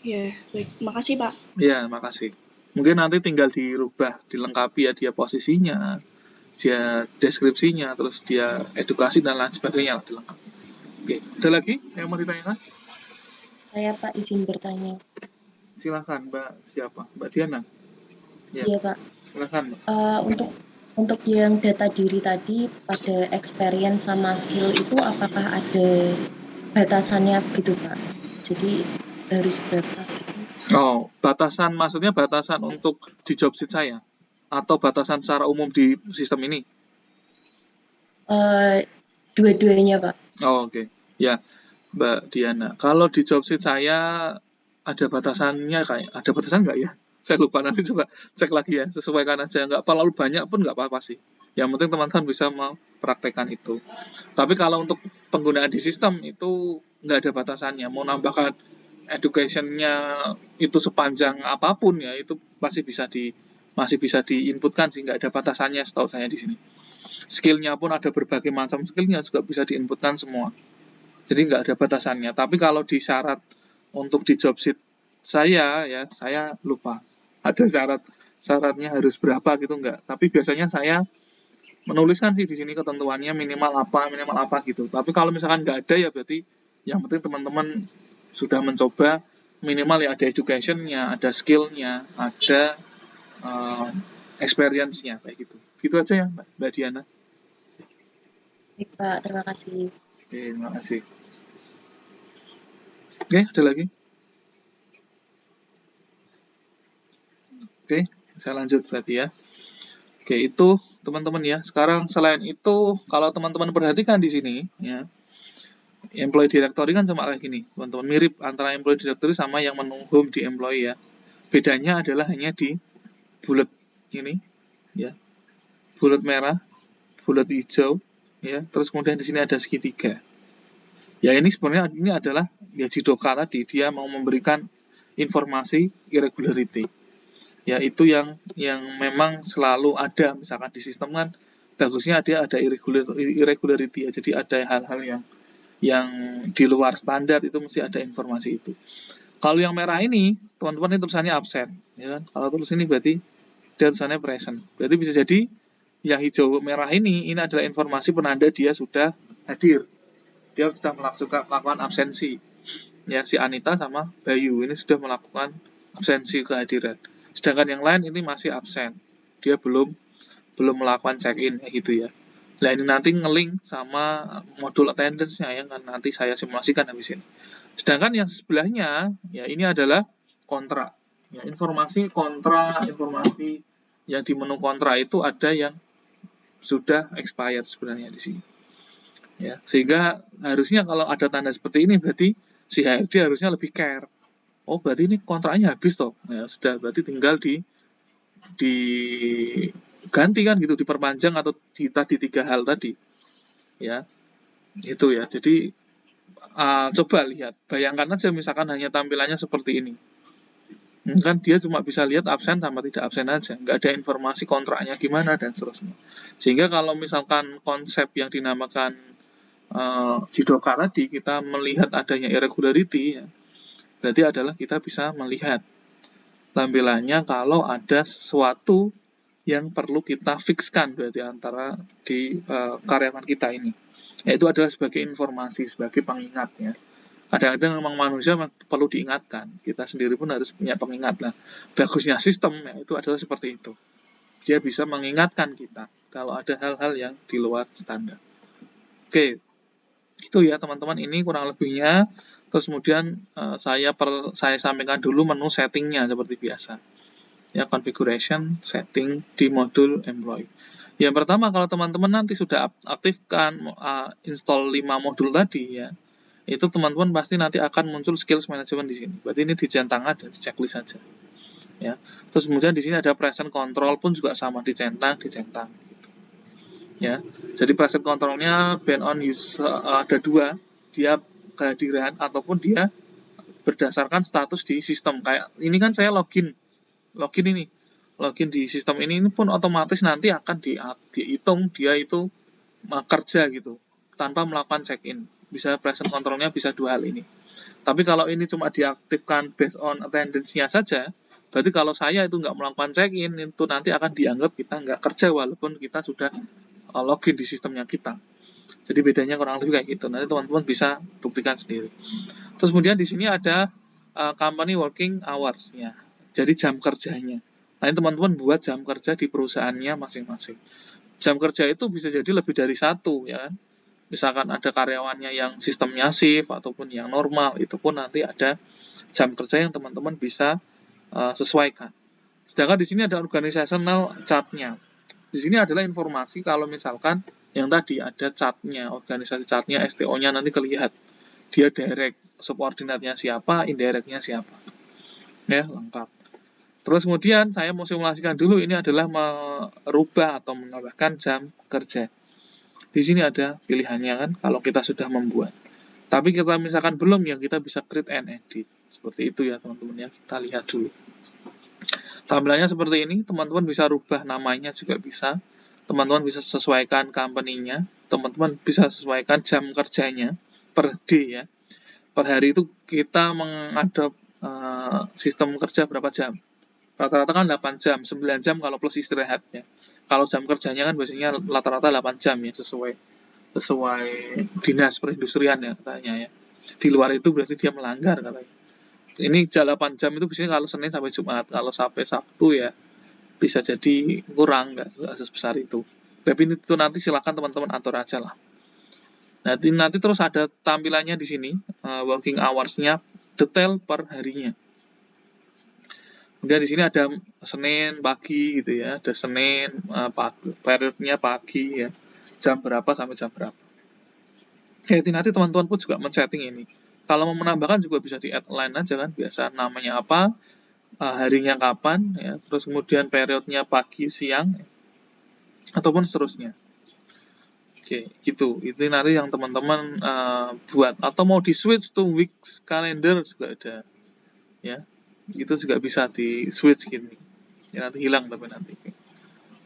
Ya, baik. Makasih, Pak. Ya, makasih. Mungkin nanti tinggal dirubah, dilengkapi ya dia posisinya, dia deskripsinya, terus dia edukasi dan lain sebagainya lah dilengkapi. Oke, ada lagi yang mau ditanyakan? Saya Pak izin bertanya. Silakan Mbak, siapa? Mbak Diana? Ya. Iya Pak. Silakan Mbak. Untuk yang data diri tadi pada experience sama skill itu apakah ada batasannya gitu Pak? Jadi harus berapa? Oh, batasan maksudnya batasan untuk di job sheet saya? Atau batasan secara umum di sistem ini? Dua-duanya Pak. Oh, oke. Ya, Mbak Diana. Kalau di job sheet saya ada batasannya kayak, ada batasan nggak ya? Saya lupa, nanti coba cek lagi ya. Sesuaikan aja, nggak terlalu banyak pun nggak apa-apa sih. Yang penting teman-teman bisa mempraktekkan itu. Tapi kalau untuk penggunaan di sistem itu nggak ada batasannya. Mau nambahkan education-nya itu sepanjang apapun ya, itu masih bisa diinputkan sih, nggak ada batasannya setahu saya di sini. Skill-nya pun ada berbagai macam skill-nya juga bisa diinputkan semua. Jadi nggak ada batasannya. Tapi kalau di syarat untuk di job sheet saya lupa. Ada syaratnya harus berapa gitu nggak. Tapi biasanya saya menuliskan sih di sini ketentuannya minimal apa gitu. Tapi kalau misalkan nggak ada ya berarti yang penting teman-teman sudah mencoba minimal ya ada education-nya, ada skill-nya, ada experience-nya kayak gitu. Gitu aja ya Mbak Diana. Baik, Pak, terima kasih. Oke, terima kasih. Oke, ada lagi? Oke, saya lanjut berarti ya. Oke, itu teman-teman ya. Sekarang selain itu, kalau teman-teman perhatikan di sini, ya, employee directory kan cuma kayak gini, teman-teman. Mirip antara employee directory sama yang menu home di employee ya. Bedanya adalah hanya di bulat ini, ya, bulat merah, bulat hijau, ya. Terus kemudian di sini ada segitiga. Ya ini sebenarnya ini adalah ya Jidoka tadi, dia mau memberikan informasi irregularity. Ya itu yang memang selalu ada, misalkan di sistem kan bagusnya dia ada irregularity ya, jadi ada hal-hal yang di luar standar itu mesti ada informasi itu. Kalau yang merah ini teman-teman ini tulisannya absen ya kan, kalau tulis ini berarti dia tulisannya present, berarti bisa jadi yang hijau merah ini adalah informasi penanda dia sudah hadir, dia sudah melakukan absensi ya, si Anita sama Bayu ini sudah melakukan absensi kehadiran. Sedangkan yang lain ini masih absen, dia belum melakukan check-in gitu ya. Nah ini nanti nge-link sama modul attendance-nya yang kan nanti saya simulasikan habis ini. Sedangkan yang sebelahnya ya ini adalah kontrak. Ya, informasi kontrak, informasi yang di menu kontrak itu ada yang sudah expired sebenarnya di sini. Ya, sehingga harusnya kalau ada tanda seperti ini berarti si HRD harusnya lebih care. Oh berarti ini kontraknya habis toh, ya sudah berarti tinggal diganti kan gitu, diperpanjang atau di 3 hal tadi, ya itu ya. Jadi coba lihat, bayangkan aja misalkan hanya tampilannya seperti ini, kan dia cuma bisa lihat absen sama tidak absen aja, nggak ada informasi kontraknya gimana dan seterusnya. Sehingga kalau misalkan konsep yang dinamakan Jidoka tadi kita melihat adanya irregularity ya, berarti adalah kita bisa melihat tampilannya kalau ada sesuatu yang perlu kita fixkan berarti antara di karyawan kita ini. Yaitu adalah sebagai informasi, sebagai pengingat ya. Kadang-kadang memang manusia perlu diingatkan. Kita sendiri pun harus punya pengingat lah. Bagusnya sistem ya, itu adalah seperti itu. Dia bisa mengingatkan kita kalau ada hal-hal yang di luar standar. Oke, itu ya teman-teman, ini kurang lebihnya. Terus kemudian saya sampaikan dulu menu settingnya seperti biasa. Ya, configuration, setting di modul employee. Yang pertama kalau teman-teman nanti sudah aktifkan install 5 modul tadi ya, itu teman-teman pasti nanti akan muncul skills management di sini. Berarti ini dicentang aja, di checklist aja. Ya. Terus kemudian di sini ada present control pun juga sama, dicentang gitu. Ya. Jadi present controlnya based on ada 2, dia kehadiran ataupun dia berdasarkan status di sistem. Kayak ini kan saya login di sistem ini pun otomatis nanti akan dihitung dia itu kerja gitu tanpa melakukan check-in. Bisa present controlnya bisa 2 hal ini. Tapi kalau ini cuma diaktifkan based on attendance-nya saja, berarti kalau saya itu nggak melakukan check-in, itu nanti akan dianggap kita nggak kerja walaupun kita sudah login di sistemnya kita. Jadi bedanya kurang lebih kayak gitu. Nanti teman-teman bisa buktikan sendiri. Terus kemudian di sini ada company working hours-nya. Jadi jam kerjanya. Nah, ini teman-teman buat jam kerja di perusahaannya masing-masing. Jam kerja itu bisa jadi lebih dari 1 ya kan. Misalkan ada karyawannya yang sistemnya shift ataupun yang normal, itu pun nanti ada jam kerja yang teman-teman bisa sesuaikan. Sedangkan di sini ada organizational chart-nya. Di sini adalah informasi kalau misalkan yang tadi ada chart-nya, organisasi chart-nya, STO-nya nanti kelihatan. Dia direct, subordinatnya siapa, indirect-nya siapa. Ya, lengkap. Terus kemudian saya mau simulasikan dulu, ini adalah merubah atau menambahkan jam kerja. Di sini ada pilihannya kan, kalau kita sudah membuat. Tapi kita misalkan belum, ya kita bisa create and edit. Seperti itu ya teman-teman ya, kita lihat dulu. Tampilannya seperti ini, teman-teman bisa rubah namanya juga bisa. Teman-teman bisa sesuaikan company-nya, teman-teman bisa sesuaikan jam kerjanya per day ya. Per hari itu kita mengadop sistem kerja berapa jam. Rata-rata kan 8 jam, 9 jam kalau plus istirahat ya. Kalau jam kerjanya kan biasanya rata-rata 8 jam ya, sesuai dinas perindustrian ya katanya ya. Di luar itu berarti dia melanggar katanya. Ini 8 jam itu biasanya kalau Senin sampai Jumat, kalau sampai Sabtu ya bisa jadi kurang, nggak sebesar itu. Tapi itu nanti silakan teman-teman atur aja lah. Nanti terus ada tampilannya di sini, working hours-nya detail per harinya. Kemudian di sini ada Senin pagi gitu ya, ada Senin periodnya pagi ya, jam berapa sampai jam berapa. Jadi nanti teman-teman pun juga men-setting ini. Kalau mau menambahkan juga bisa di add line aja kan, biasa namanya apa, harinya kapan ya, terus kemudian periodnya pagi, siang, ataupun seterusnya. Oke, gitu. Itu nanti yang teman-teman buat, atau mau di switch to weeks calendar juga ada ya. Itu juga bisa di switch gini ya, nanti hilang tapi nanti.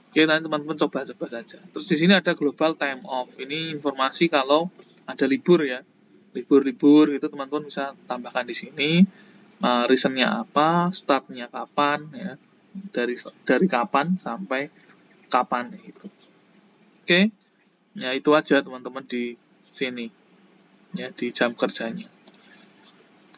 Oke, nanti teman-teman coba saja. Terus di sini ada global time off, ini informasi kalau ada libur ya, libur itu teman-teman bisa tambahkan di sini, reasonnya apa, startnya kapan ya, dari kapan sampai kapan itu. Oke, ya itu aja teman-teman di sini ya, di jam kerjanya.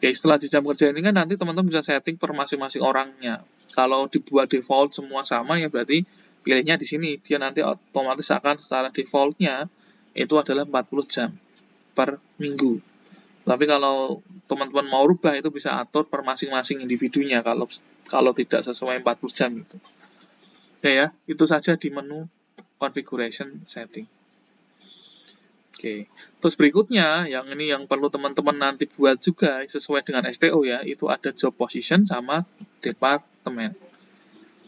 Oke, setelah di jam kerja ini kan nanti teman-teman bisa setting per masing-masing orangnya. Kalau dibuat default semua sama ya berarti pilihnya di sini, dia nanti otomatis akan secara defaultnya itu adalah 40 jam per minggu. Tapi kalau teman-teman mau rubah itu bisa atur per masing-masing individunya kalau tidak sesuai 40 jam itu. Oke ya, itu saja di menu configuration setting. Oke, terus berikutnya yang ini yang perlu teman-teman nanti buat juga sesuai dengan STO ya, itu ada job position sama departemen.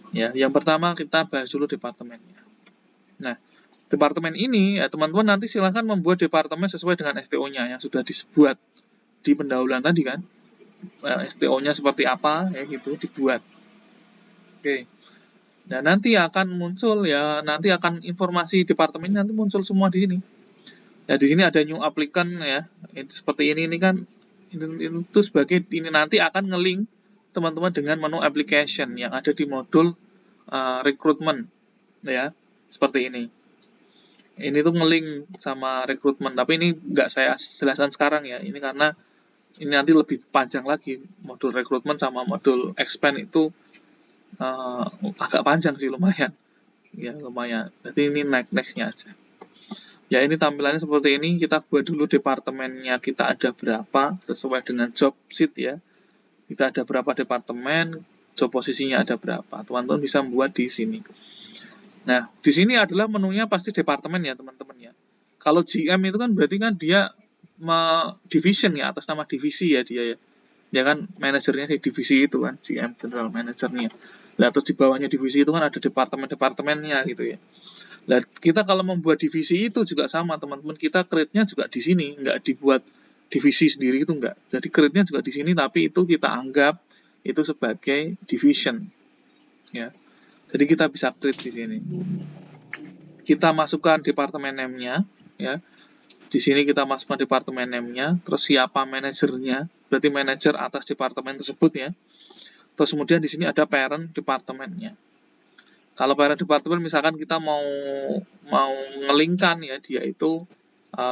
Ya, yang pertama kita bahas dulu departemennya. Nah, departemen ini ya teman-teman nanti silahkan membuat departemen sesuai dengan STO-nya yang sudah dibuat di pendahuluan tadi kan. STO-nya seperti apa ya gitu dibuat. Oke. Nah, nanti akan muncul ya, nanti akan informasi departemen nanti muncul semua di sini. Ya, di sini ada new applicant ya. Seperti ini kan itu sebagai ini nanti akan nge-link teman-teman dengan menu application yang ada di modul recruitment ya. Seperti ini. Ini tuh nge-link sama recruitment, tapi ini nggak saya jelaskan sekarang ya. Ini karena ini nanti lebih panjang lagi. Modul recruitment sama modul expand itu agak panjang sih, lumayan. Ya, lumayan. Jadi ini next-nya aja. Ya, ini tampilannya seperti ini. Kita buat dulu departemennya kita ada berapa sesuai dengan job sheet ya. Kita ada berapa departemen, job posisinya ada berapa. Teman-teman bisa membuat di sini. Nah, di sini adalah menunya pasti departemen ya teman-teman ya. Kalau GM itu kan berarti kan dia division ya, atas nama divisi ya dia ya. Dia kan manajernya di divisi itu kan, GM general manajernya. Nah, terus di bawahnya divisi itu kan ada departemen-departemennya gitu ya. Nah, kita kalau membuat divisi itu juga sama teman-teman, kita create-nya juga di sini, nggak dibuat divisi sendiri itu nggak. Jadi create-nya juga di sini, tapi itu kita anggap itu sebagai division. Ya. Jadi kita bisa create di sini. Kita masukkan departemen name-nya, ya. Di sini kita masukkan departemen name-nya, terus siapa manajernya, berarti manajer atas departemen tersebut ya. Terus kemudian di sini ada parent departemennya. Kalau parent department misalkan kita mau ngelingkan ya, dia itu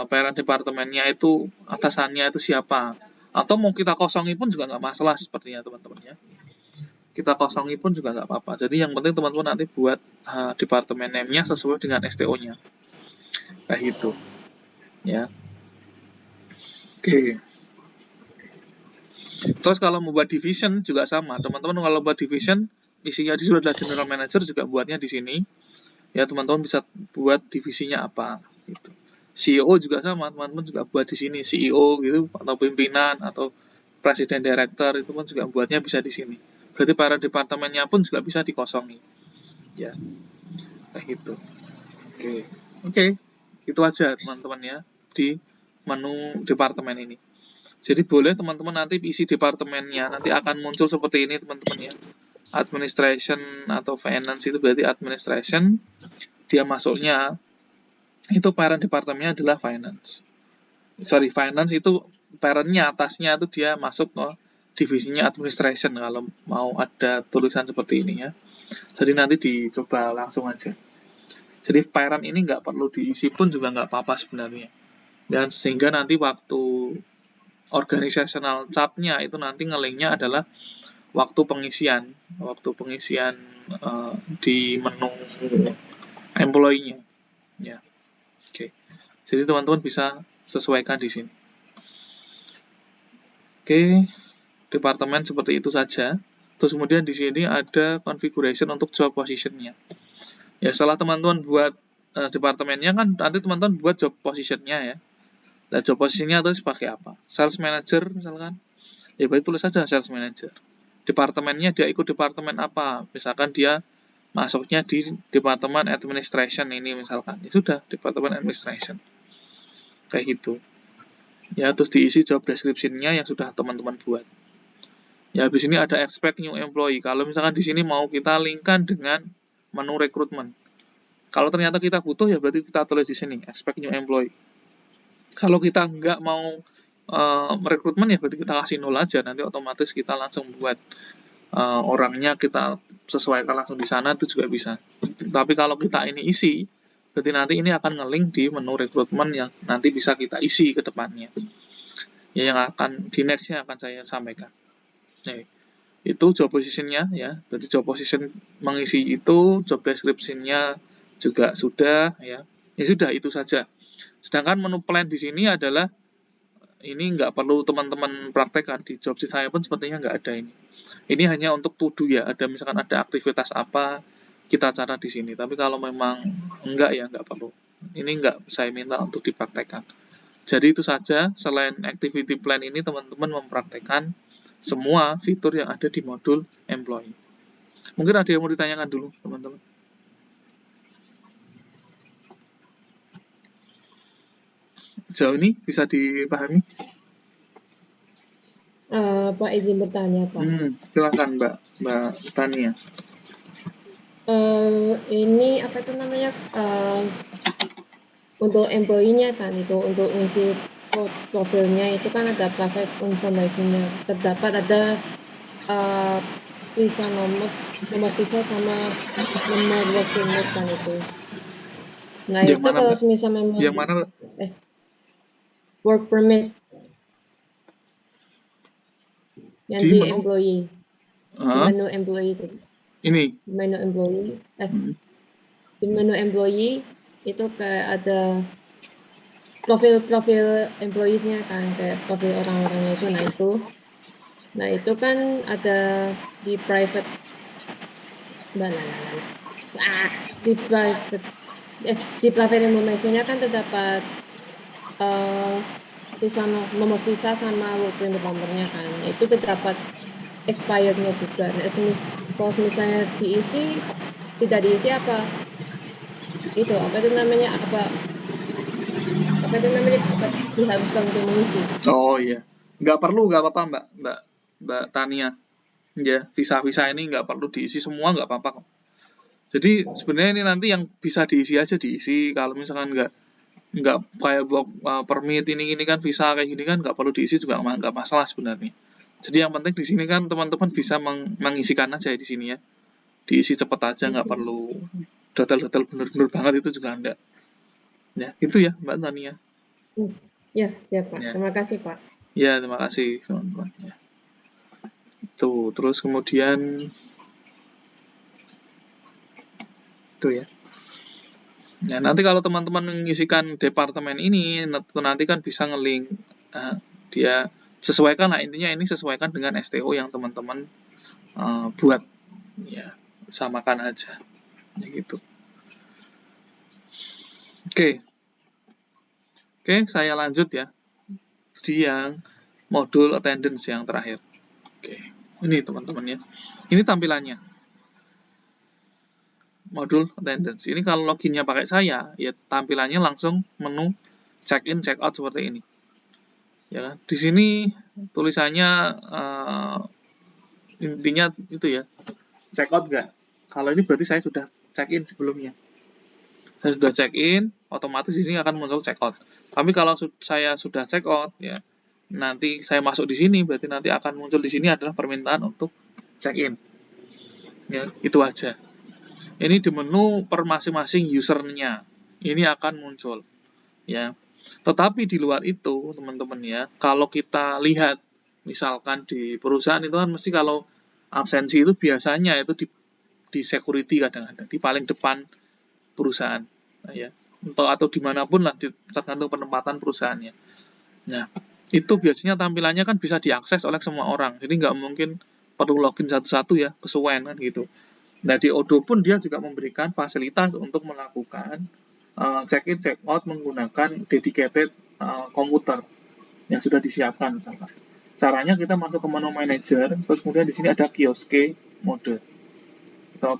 parent departemennya itu atasannya itu siapa, atau mau kita kosongi pun juga nggak masalah sepertinya teman-teman ya. Kita kosongi pun juga nggak apa-apa. Jadi yang penting teman-teman nanti buat departemen name-nya sesuai dengan STO-nya. Kayak gitu. Ya. Oke. Terus kalau membuat division juga sama. Teman-teman kalau buat division isinya di sini adalah general manager, juga buatnya di sini. Ya, teman-teman bisa buat divisinya apa gitu. CEO juga sama, teman-teman juga buat di sini CEO gitu, atau pimpinan atau presiden director itu pun juga buatnya bisa di sini. Berarti para departemennya pun juga bisa dikosongi. Ya. Kayak gitu. Oke. Itu aja teman-teman ya di menu departemen ini. Jadi boleh teman-teman nanti isi departemennya, nanti akan muncul seperti ini teman-teman ya. Administration atau finance itu berarti administration, dia masuknya itu parent departemennya adalah finance. Sorry, finance itu parentnya, atasnya itu dia masuk ke divisinya administration kalau mau ada tulisan seperti ini ya. Jadi nanti dicoba langsung aja. Jadi parent ini nggak perlu diisi pun juga nggak apa-apa sebenarnya. Dan sehingga nanti waktu organizational chart-nya itu nanti nge-link-nya adalah waktu pengisian di menu employee-nya. Ya. Oke. Jadi teman-teman bisa sesuaikan di sini. Oke, departemen seperti itu saja. Terus kemudian di sini ada configuration untuk job position-nya. Ya, setelah teman-teman buat departemennya kan nanti teman-teman buat job position-nya ya. Nah, job position-nya terus pakai apa? Sales manager misalkan. Ya, berarti tulis saja sales manager. Departemennya dia ikut departemen apa? Misalkan dia masuknya di departemen administration ini misalkan. Ya sudah, departemen administration. Kayak gitu. Ya, terus diisi job description-nya yang sudah teman-teman buat. Ya, habis ini ada expect new employee. Kalau misalkan di sini mau kita linkkan dengan menu rekrutmen. Kalau ternyata kita butuh, ya berarti kita tulis di sini, expect new employee. Kalau kita nggak mau merekrutmen, ya berarti kita kasih 0 aja. Nanti otomatis kita langsung buat orangnya, kita sesuaikan langsung di sana, itu juga bisa. Tapi kalau kita ini isi, berarti nanti ini akan nge-link di menu rekrutmen yang nanti bisa kita isi ke depannya. Ya, yang akan di next-nya akan saya sampaikan. Nah, itu job position-nya ya. Berarti job position mengisi itu, job description-nya juga sudah ya. Ya sudah, itu saja. Sedangkan menu plan di sini adalah ini nggak perlu teman-teman praktekkan, di job sheet saya pun sepertinya nggak ada ini. Ini hanya untuk to do ya. Ada misalkan ada aktivitas apa kita catat di sini. Tapi kalau memang enggak ya nggak perlu. Ini nggak saya minta untuk dipraktekkan. Jadi itu saja. Selain activity plan ini teman-teman mempraktekkan semua fitur yang ada di modul employee. Mungkin ada yang mau ditanyakan dulu, teman-teman. Sejauh ini bisa dipahami? Pak izin bertanya, Pak. Silakan Mbak Tania. Ini apa itu namanya? Untuk employee-nya kan itu untuk ngisi profilnya itu kan ada private information-nya. Terdapat ada visa nomor visa sama nomor work permit kan itu. Nah, Yang itu mana, kalau Mbak? misal memang Yang mana? work permit yang Di di menu? employee. Di menu employee itu. Ini. Menu employee. Di menu employee itu kayak ada profil employees-nya kan, kayak profil orang-orangnya itu. Nah itu kan ada di private di private information-nya kan terdapat visa nomor visa sama work permit nomornya kan. Itu terdapat expired-nya juga. Nah, kalau misalnya diisi tidak diisi apa itu apa itu namanya diharuskan untuk mengisi. Oh iya, nggak perlu, nggak apa-apa Mbak Tania. Ya, visa ini nggak perlu diisi semua, nggak apa-apa kok. Jadi sebenarnya ini nanti yang bisa diisi aja diisi. Kalau misalkan nggak kayak work permit ini kan visa kayak gini kan nggak perlu diisi juga nggak masalah sebenarnya. Jadi yang penting di sini kan teman-teman bisa mengisikan aja di sini ya. Diisi cepet aja, nggak perlu detail-detail bener-bener banget, itu juga enggak. Ya, itu ya Mbak Tania. Ya, siap Pak. Ya. Terima kasih Pak. Ya, terima kasih teman-teman. Ya. Itu, terus kemudian itu ya. Nah, nanti kalau teman-teman mengisikan departemen ini, nanti kan bisa nge-link dia sesuaikan lah, intinya ini sesuaikan dengan STO yang teman-teman buat. Ya, samakan aja. Ya, gitu. Oke, saya lanjut ya. Di yang modul attendance yang terakhir. Oke, ini teman-teman ya. Ini tampilannya. modul attendance. Ini kalau loginnya pakai saya, ya tampilannya langsung menu check in, check out seperti ini. Ya, di sini tulisannya intinya itu ya, check out nggak? Kalau ini berarti saya sudah check in sebelumnya. Saya sudah check in, otomatis di sini akan muncul check out. Tapi kalau saya sudah check out, ya nanti saya masuk di sini, berarti nanti akan muncul di sini adalah permintaan untuk check in. Ya, itu aja. Ini di menu per masing-masing usernya. Ini akan muncul. Ya. Tetapi di luar itu, teman-teman ya, kalau kita lihat misalkan di perusahaan itu kan mesti kalau absensi itu biasanya itu di security kadang-kadang, di paling depan perusahaan. Nah, ya. Atau dimanapun lah, tergantung penempatan perusahaannya. Nah, itu biasanya tampilannya kan bisa diakses oleh semua orang. Jadi nggak mungkin perlu login satu-satu ya, kesuwen kan gitu. Nah, di Odoo pun dia juga memberikan fasilitas untuk melakukan check-in, check-out menggunakan dedicated komputer yang sudah disiapkan misalkan. Caranya kita masuk ke menu manager, terus kemudian di sini ada kioske mode atau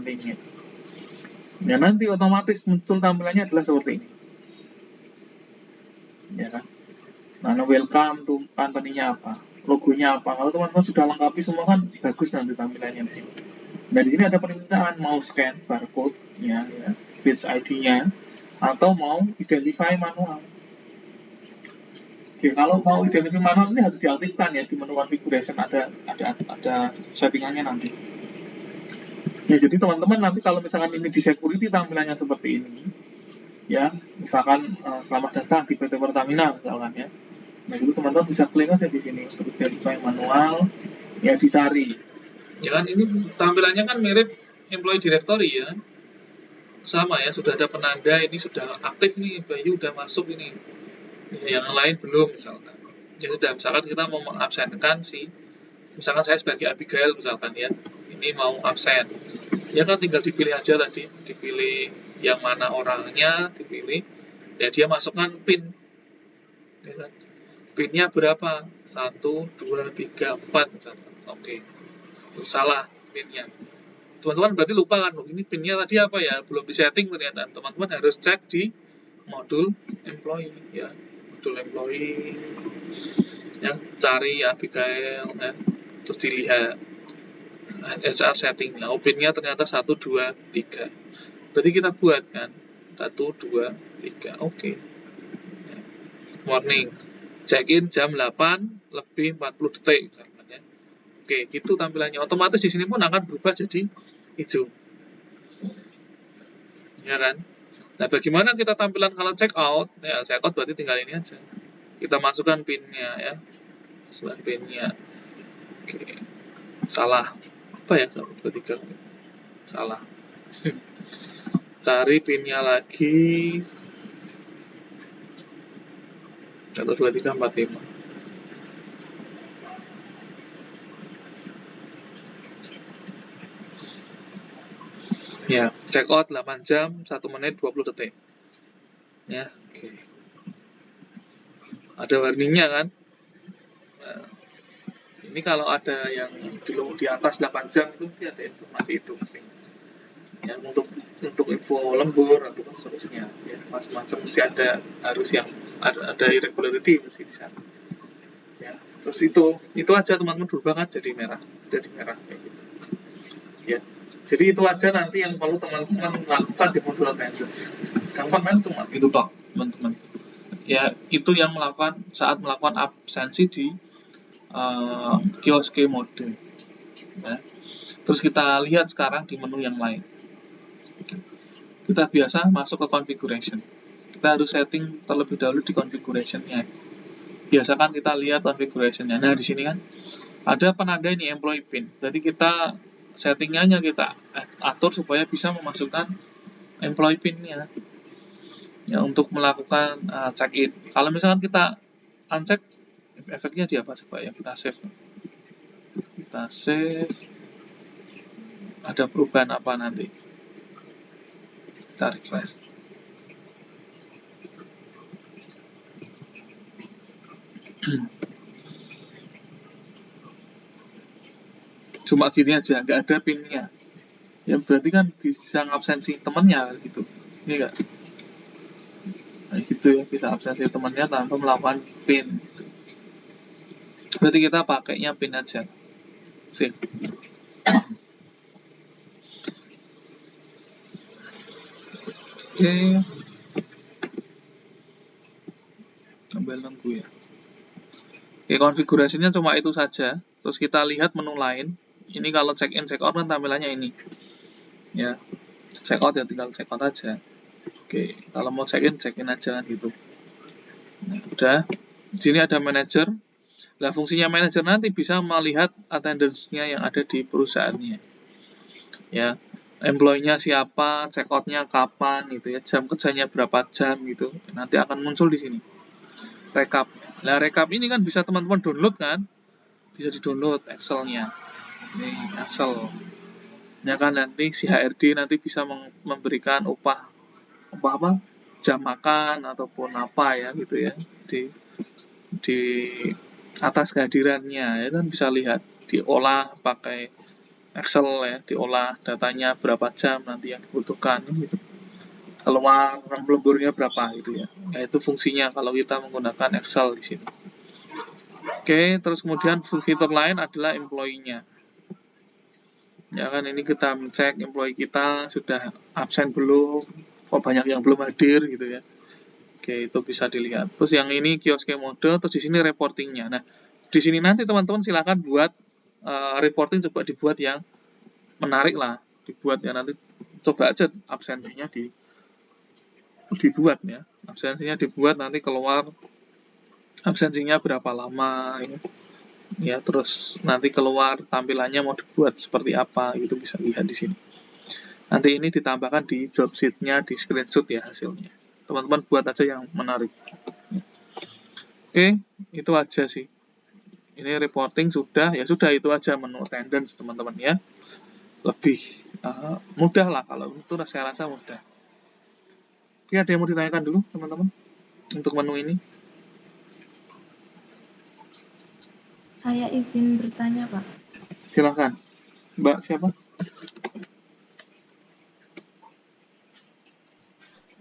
linknya. Ya, nanti otomatis muncul tampilannya adalah seperti ini. Ya kan? Nah, welcome to company-nya apa, logonya apa. Kalau teman-teman sudah lengkapi semua kan bagus nanti tampilannya di sini. Nah, di sini ada permintaan mau scan barcode, ya page ID-nya, atau mau identify manual. Oke, kalau mau identify manual ini harus diaktifkan ya di menu configuration, ada settingannya nanti. Ya, jadi teman-teman nanti kalau misalkan ini di security tampilannya seperti ini, ya misalkan selamat datang di PT Pertamina misalkan ya. Nah, itu teman-teman bisa klik aja di sini untuk identify manual, ya dicari. Ya kan ini tampilannya kan mirip employee directory ya. Sama ya, sudah ada penanda ini sudah aktif nih, Bayu udah masuk ini. Ya, yang lain belum misalkan. Ya sudah, misalkan kita mau mengabsenkan misalkan saya sebagai Abigail misalkan ya, ini mau absen. Ya kan tinggal dipilih aja tadi, dipilih yang mana orangnya, dipilih. Ya dia masukkan PIN. Ya kan? PIN-nya berapa? 1, 2, 3, 4 misalkan. Oke. Salah PIN-nya. Teman-teman berarti lupa kan, ini PIN-nya tadi apa ya, belum disetting ternyata. Teman-teman harus cek di modul employee ya, modul employee ya, cari Abigail ya, terus dilihat HR settingnya, PIN-nya ternyata 1, 2, 3. Berarti kita buat kan 1, 2, 3. Oke. Morning, check-in jam 8 lebih 40 detik misalkan ya. Oke, gitu tampilannya. Otomatis di sini pun akan berubah jadi hijau. Ya kan? Nah, bagaimana kita tampilan kalau check out? Ya, check out berarti tinggal ini aja. Kita masukkan PIN-nya ya. Masukkan PIN-nya. Oke. Salah. Apa ya? 1, 2, 3. Salah. Cari PIN-nya lagi. 1, 2, 3, 4, 5. Ya, check out 8 jam, 1 menit, 20 detik. Ya, oke. Ada warningnya kan? Nah, ini kalau ada yang di atas 8 jam itu sih ada informasi itu mesti. Ya, untuk info lembur atau seterusnya, ya, macam-macam mesti ada, harus yang ada irregularity mesti di sana. Ya, terus itu aja teman-teman berubah kan jadi merah kayak gitu. Ya. Jadi itu aja nanti yang perlu teman-teman lakukan di modul attendance. Gampang kan, cuma gitu toh, teman-teman. Ya, itu yang saat melakukan absensi di kioske mode. Ya. Terus kita lihat sekarang di menu yang lain. Kita biasa masuk ke configuration. Kita harus setting terlebih dahulu di configuration-nya. Biasakan kita lihat configuration-nya. Nah, di sini kan ada penanda ini employee PIN. Jadi kita settingnya kita atur supaya bisa memasukkan employee PIN-nya ya, untuk melakukan check-in. Kalau misalkan kita uncheck, efeknya di apa coba ya, kita save. Ada perubahan apa nanti? Kita refresh. Cuma gini aja, nggak ada PIN-nya. Ya berarti kan bisa ngabsensi temennya gitu. Ini enggak? Nah, gitu ya, bisa absensi temennya tanpa melakukan pin. Gitu. Berarti kita pakainya pin aja. Save. Oke. Sambil nunggu ya. Oke, konfigurasinya cuma itu saja. Terus kita lihat menu lain. Ini kalau check in check out kan tampilannya ini. Ya. Check out ya tinggal check out aja. Oke, kalau mau check in aja kan gitu. Nah, udah. Di sini ada manager. Nah, fungsinya manager nanti bisa melihat attendance-nya yang ada di perusahaannya. Ya. Employee-nya siapa, check out-nya kapan gitu ya, jam kerjanya berapa jam gitu. Nanti akan muncul di sini. Rekap. Nah, rekap ini kan bisa teman-teman download kan? Bisa di-download Excel-nya. Ini Excel. Ya kan nanti si HRD nanti bisa memberikan upah apa? Jam makan ataupun apa ya gitu ya. Di atas kehadirannya ya kan bisa lihat diolah pakai Excel ya, diolah datanya berapa jam nanti yang dibutuhkan gitu. Keluar lemburnya berapa gitu ya. Nah, itu fungsinya kalau kita menggunakan Excel di sini. Oke, terus kemudian fitur lain adalah employee-nya. Ya kan ini kita mencek employee kita sudah absen belum, kok banyak yang belum hadir gitu ya. Oke, itu bisa dilihat. Terus yang ini kiosk mode, terus di sini reportingnya. Nah, di sini nanti teman-teman silakan buat reporting, coba dibuat yang menarik lah, dibuat ya nanti coba aja absensinya dibuat ya, absensinya dibuat nanti keluar absensinya berapa lama ya, terus nanti keluar tampilannya mau dibuat seperti apa gitu bisa lihat di sini. Nanti ini ditambahkan di job sheet-nya, di screenshot ya hasilnya. Teman-teman buat aja yang menarik. Oke, itu aja sih. Ini reporting sudah, ya sudah itu aja menu attendance teman-teman ya. Lebih mudah lah kalau itu saya rasa mudah. Oke, ada yang mau ditanyakan dulu teman-teman untuk menu ini? Saya izin bertanya, Pak. Silahkan. Mbak siapa?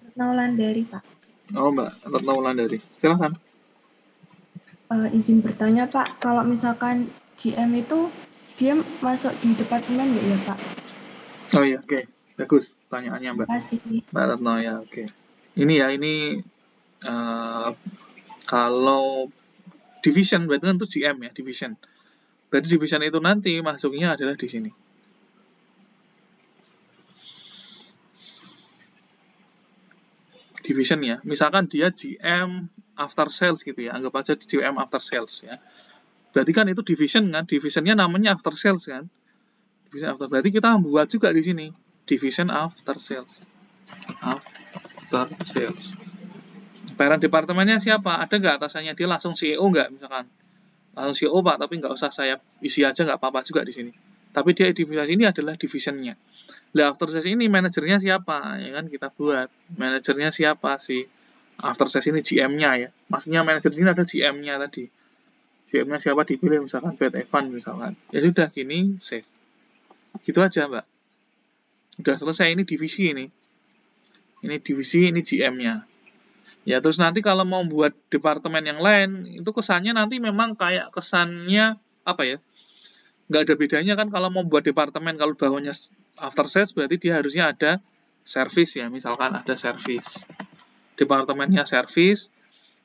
Retno Wulandari, Pak. Oh, Mbak Retno Wulandari. Silahkan. Izin bertanya, Pak. Kalau misalkan GM itu dia masuk di departemen nggak ya, Pak? Oh iya, oke. Bagus pertanyaannya, Mbak. Terima kasih. Mbak Retno ya, oke. Ini ya, ini kalau division berarti kan itu GM ya, division. Berarti division itu nanti masuknya adalah di sini. Division ya. Misalkan dia GM after sales gitu ya. Anggap aja GM after sales ya. Berarti kan itu division kan. Divisionnya namanya after sales kan. Division after. Berarti kita membuat juga di sini. Division after sales. After sales. Parent departemennya siapa? Ada nggak atasannya? Dia langsung CEO nggak misalkan? Langsung CEO Pak, tapi nggak usah saya isi aja nggak apa-apa juga di sini. Tapi dia divisi ini adalah divisionnya. Nah, after sales ini manajernya siapa? Ya kan kita buat. Manajernya siapa sih? After sales ini GM-nya ya. Maksudnya manajer sini ada GM-nya tadi. GM-nya siapa dipilih misalkan Bad Evan misalkan. Ya sudah gini save. Gitu aja, Mbak. Udah selesai ini divisi ini. Ini divisi, ini GM-nya. Ya, terus nanti kalau mau buat departemen yang lain, itu kesannya nanti memang kayak kesannya apa ya? Nggak ada bedanya kan kalau mau buat departemen, kalau bawahnya after sales berarti dia harusnya ada service ya, misalkan ada service. Departemennya service.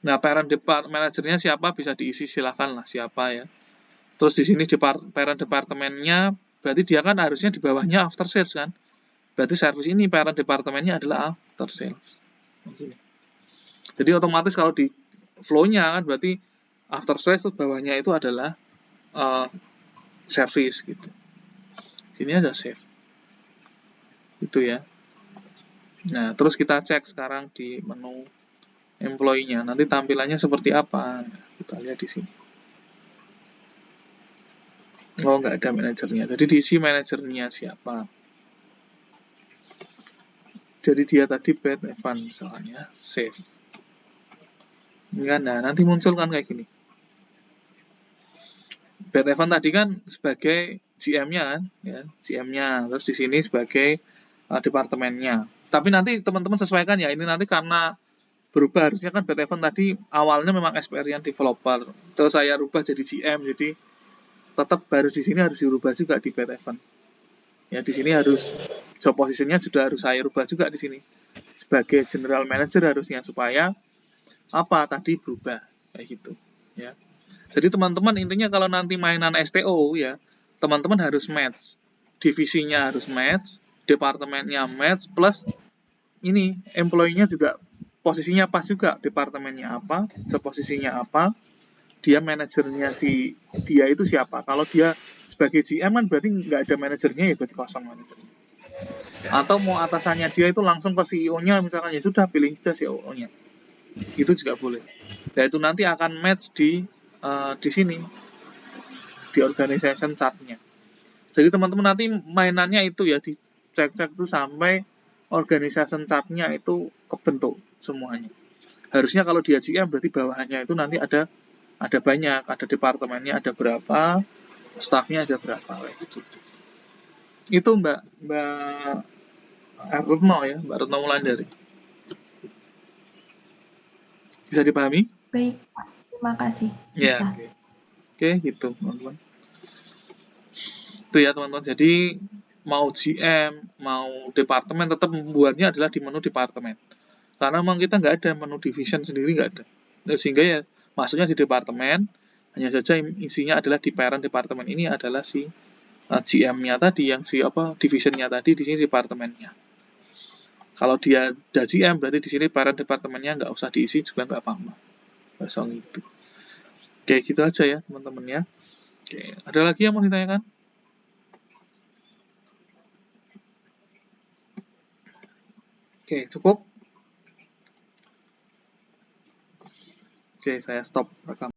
Nah, parent manajernya siapa bisa diisi silahkan lah siapa ya. Terus di sini parent departemennya berarti dia kan harusnya di bawahnya after sales kan. Berarti service ini parent departemennya adalah after sales. Begini. Jadi otomatis kalau di flow-nya kan berarti after sales itu bawahnya itu adalah service gitu. Sini ada save. Itu ya. Nah, terus kita cek sekarang di menu employee-nya. Nanti tampilannya seperti apa? Kita lihat di sini. Oh, nggak ada manajernya. Jadi diisi manajernya siapa. Jadi dia tadi Bad Evan misalnya. Save. Enggak, nah nanti muncul kan kayak gini. Bad Evan tadi kan sebagai GM-nya kan, ya, GM-nya. Terus di sini sebagai departemennya. Tapi nanti teman-teman sesuaikan ya, ini nanti karena berubah, harusnya kan Beethoven tadi awalnya memang experience developer, terus saya rubah jadi GM, jadi tetap baru di sini harus dirubah juga di Beethoven. Ya, di sini harus job position-nya sudah harus saya rubah juga di sini. Sebagai general manager harusnya, supaya apa tadi berubah kayak gitu, ya. Jadi teman-teman intinya kalau nanti mainan STO ya, teman-teman harus match. Divisinya harus match, departemennya match, plus ini employee-nya juga posisinya pas juga, departemennya apa, posisinya apa, dia manajernya si dia itu siapa. Kalau dia sebagai GM kan berarti nggak ada manajernya, ya berarti kosong manajernya. Atau mau atasannya dia itu langsung ke CEO-nya misalkan, ya sudah pilih saja CEO-nya. Itu juga boleh. Dan itu nanti akan match di sini, di organization chart-nya. Jadi teman-teman nanti mainannya itu ya, dicek-cek itu sampai organization chart-nya itu kebentuk semuanya. Harusnya kalau dia GM berarti bawahannya itu nanti ada banyak, ada departemennya ada berapa, staffnya ada berapa, kayak gitu. Itu Mbak Retno ya, Mbak Retno Wulandari. Bisa dipahami? Baik, Pak. Terima kasih. Ya, Bisa. oke, gitu teman-teman. Itu ya teman-teman. Jadi mau GM, mau departemen, tetap membuatnya adalah di menu departemen. Karena memang kita nggak ada menu division sendiri, nggak ada. Nah, sehingga ya masuknya di departemen, hanya saja isinya adalah di parent departemen ini adalah si GM-nya tadi, yang si divisionnya tadi, di sini departemennya. Kalau dia ada GM, berarti di sini parent departemennya nggak usah diisi juga nggak apa-apa. Kosong itu. Oke, gitu aja ya teman-teman ya. Oke, ada lagi yang mau ditanyakan? Oke, cukup. Oke, saya stop rekam.